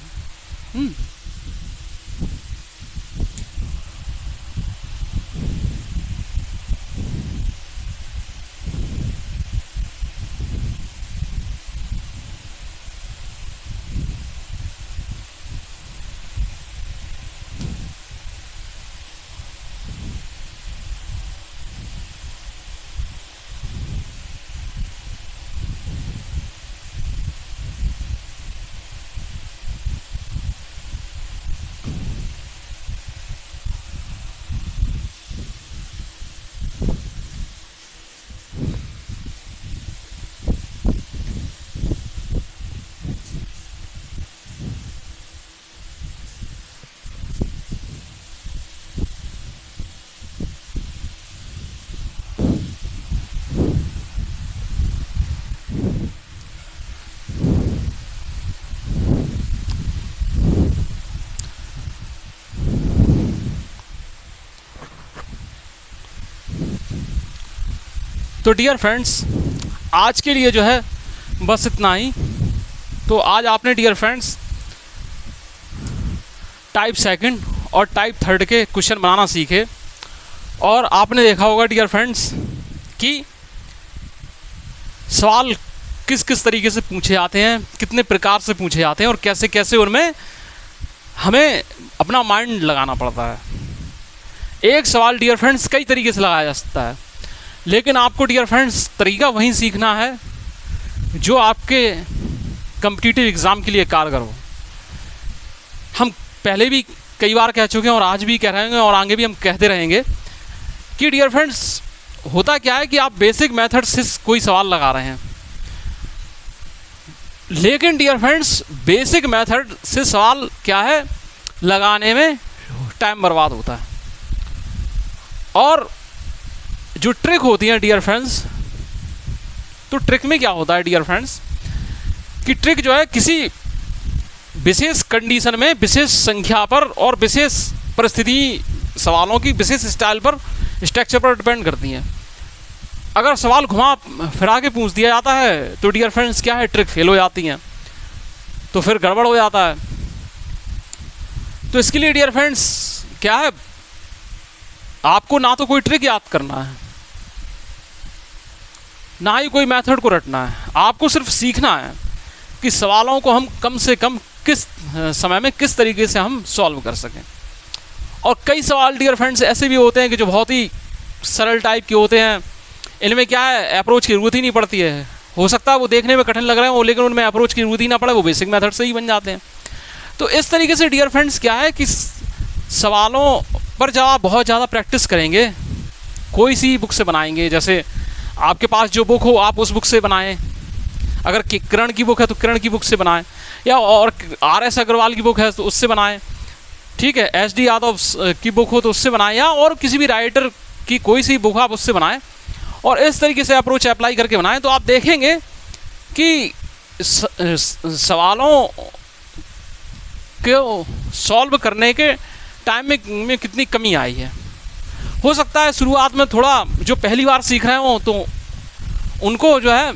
तो डियर फ्रेंड्स, आज के लिए जो है बस इतना ही। तो आज आपने डियर फ्रेंड्स टाइप सेकंड और टाइप थर्ड के क्वेश्चन बनाना सीखे, और आपने देखा होगा डियर फ्रेंड्स कि सवाल किस किस तरीके से पूछे जाते हैं, कितने प्रकार से पूछे जाते हैं, और कैसे कैसे उनमें हमें अपना माइंड लगाना पड़ता है। एक सवाल डियर फ्रेंड्स कई तरीके से लगाया जा सकता है, लेकिन आपको डियर फ्रेंड्स तरीका वही सीखना है जो आपके कॉम्पिटिटिव एग्ज़ाम के लिए कारगर हो। हम पहले भी कई बार कह चुके हैं और आज भी कह रहे हैं और आगे भी हम कहते रहेंगे कि डियर फ्रेंड्स होता क्या है कि आप बेसिक मेथड से कोई सवाल लगा रहे हैं, लेकिन डियर फ्रेंड्स बेसिक मेथड से सवाल क्या है लगाने में टाइम बर्बाद होता है। और जो ट्रिक होती है डियर फ्रेंड्स, तो ट्रिक में क्या होता है डियर फ्रेंड्स कि ट्रिक जो है किसी विशेष कंडीशन में, विशेष संख्या पर और विशेष परिस्थिति सवालों की विशेष स्टाइल पर, स्ट्रक्चर पर डिपेंड करती हैं। अगर सवाल घुमा फिरा के पूछ दिया जाता है तो डियर फ्रेंड्स क्या है, ट्रिक फेल हो जाती हैं, तो फिर गड़बड़ हो जाता है। तो इसके लिए डियर फ्रेंड्स क्या है, आपको ना तो कोई ट्रिक याद करना है, ना ही कोई मेथड को रटना है। आपको सिर्फ सीखना है कि सवालों को हम कम से कम किस समय में किस तरीके से हम सॉल्व कर सकें। और कई सवाल डियर फ्रेंड्स ऐसे भी होते हैं कि जो बहुत ही सरल टाइप के होते हैं, इनमें क्या है अप्रोच की ज़रूरत ही नहीं पड़ती है। हो सकता है वो देखने में कठिन लग रहे हो, लेकिन उनमें अप्रोच की ज़रूरत ही ना पड़े, वो बेसिक मेथड से ही बन जाते हैं। तो इस तरीके से डियर फ्रेंड्स क्या है कि सवालों पर जब आप बहुत ज़्यादा प्रैक्टिस करेंगे, कोई सी बुक से बनाएंगे, जैसे आपके पास जो बुक हो आप उस बुक से बनाएं। अगर किरण की बुक है तो किरण की बुक से बनाएं, या और RS अग्रवाल की बुक है तो उससे बनाएं, ठीक है। SD यादव की बुक हो तो उससे बनाएं, या और किसी भी राइटर की कोई सी बुक आप उससे बनाएं, और इस तरीके से अप्रोच अप्लाई करके बनाएं। तो आप देखेंगे कि सवालों को सॉल्व करने के टाइम में कितनी कमी आई है। हो सकता है शुरुआत में थोड़ा जो पहली बार सीख रहे हो तो उनको जो है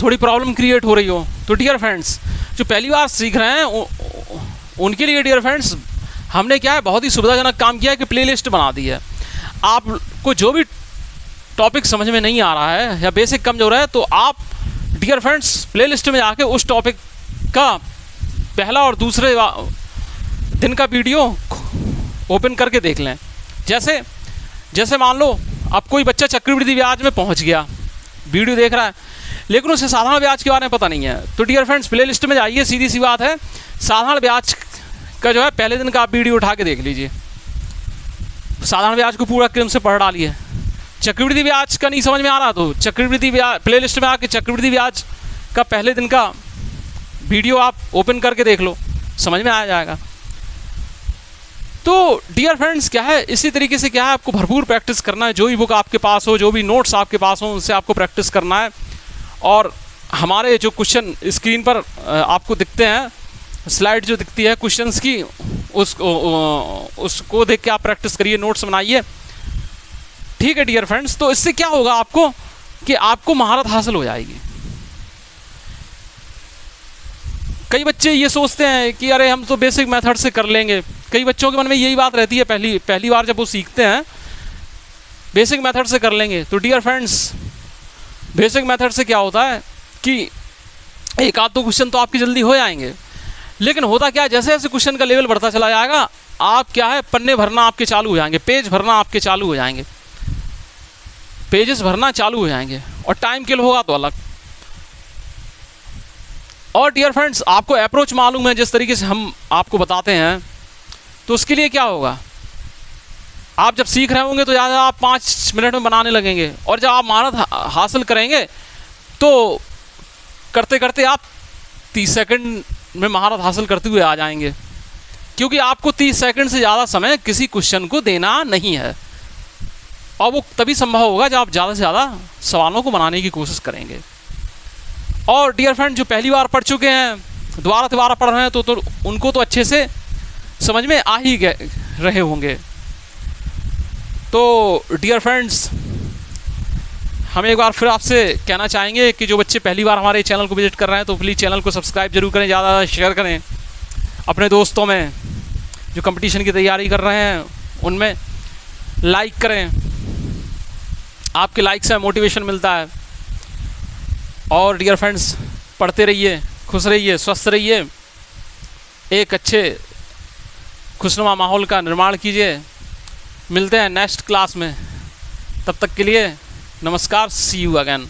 थोड़ी प्रॉब्लम क्रिएट हो रही हो। तो डियर फ्रेंड्स जो पहली बार सीख रहे हैं उनके लिए डियर फ्रेंड्स हमने क्या है बहुत ही सुविधाजनक काम किया है कि प्लेलिस्ट बना दी है। आपको जो भी टॉपिक समझ में नहीं आ रहा है या बेसिक कमजोर है, तो आप डियर फ्रेंड्स प्लेलिस्ट में जाके उस टॉपिक का पहला और दूसरे दिन का वीडियो ओपन करके देख लें। जैसे मान लो अब कोई बच्चा चक्रवृद्धि ब्याज में पहुंच गया, वीडियो देख रहा है, लेकिन उसे साधारण ब्याज के बारे में पता नहीं है, तो डियर फ्रेंड्स प्ले लिस्ट में जाइए, सीधी सी बात है, साधारण ब्याज का जो है पहले दिन का आप वीडियो उठा के देख लीजिए, साधारण ब्याज को पूरा क्रम से पढ़ डालिए। चक्रवृद्धि ब्याज का नहीं समझ में आ रहा तो चक्रवृद्धि ब्याज प्ले लिस्ट में आके चक्रवृद्धि ब्याज का पहले दिन का वीडियो आप ओपन करके देख लो, समझ में आ जाएगा। तो डियर फ्रेंड्स क्या है, इसी तरीके से क्या है आपको भरपूर प्रैक्टिस करना है। जो भी बुक आपके पास हो, जो भी नोट्स आपके पास हो, उनसे आपको प्रैक्टिस करना है। और हमारे जो क्वेश्चन स्क्रीन पर आपको दिखते हैं, स्लाइड जो दिखती है क्वेश्चंस की, उसको देख के आप प्रैक्टिस करिए, नोट्स बनाइए, ठीक है डियर फ्रेंड्स, तो इससे क्या होगा आपको कि आपको महारत हासिल हो जाएगी। कई बच्चे ये सोचते हैं कि अरे हम तो बेसिक मेथड से कर लेंगे। कई बच्चों के मन में यही बात रहती है पहली बार जब वो सीखते हैं, बेसिक मेथड से कर लेंगे। तो डियर फ्रेंड्स, बेसिक मेथड से क्या होता है कि एक आध दो क्वेश्चन तो आपके जल्दी हो जाएंगे, लेकिन होता क्या है, जैसे जैसे क्वेश्चन का लेवल बढ़ता चला जाएगा, आप क्या है पन्ने भरना आपके चालू हो जाएंगे, पेज भरना आपके चालू हो जाएंगे, पेजेस भरना चालू हो जाएंगे, और टाइम किल होगा तो अलग। और डियर फ्रेंड्स, आपको अप्रोच मालूम है जिस तरीके से हम आपको बताते हैं, तो उसके लिए क्या होगा, आप जब सीख रहे होंगे तो ज़्यादा आप 5 मिनट में बनाने लगेंगे, और जब आप महारत हासिल करेंगे तो करते करते आप 30 सेकंड में महारत हासिल करते हुए आ जाएंगे, क्योंकि आपको 30 सेकंड से ज़्यादा समय किसी क्वेश्चन को देना नहीं है। और वो तभी संभव होगा जब आप ज़्यादा से ज़्यादा सवालों को बनाने की कोशिश करेंगे। और डियर फ्रेंड, जो पहली बार पढ़ चुके हैं, दोबारा पढ़ रहे हैं, तो उनको तो अच्छे से समझ में आ ही रहे होंगे। तो डियर फ्रेंड्स, हम एक बार फिर आपसे कहना चाहेंगे कि जो बच्चे पहली बार हमारे चैनल को विजिट कर रहे हैं तो प्लीज़ चैनल को सब्सक्राइब जरूर करें, ज़्यादा शेयर करें अपने दोस्तों में, जो कंपटीशन की तैयारी कर रहे हैं उनमें लाइक करें। आपके लाइक से मोटिवेशन मिलता है। और डियर फ्रेंड्स, पढ़ते रहिए, खुश रहिए, स्वस्थ रहिए, एक अच्छे खुशनुमा माहौल का निर्माण कीजिए। मिलते हैं नेक्स्ट क्लास में, तब तक के लिए नमस्कार, सी यू अगेन।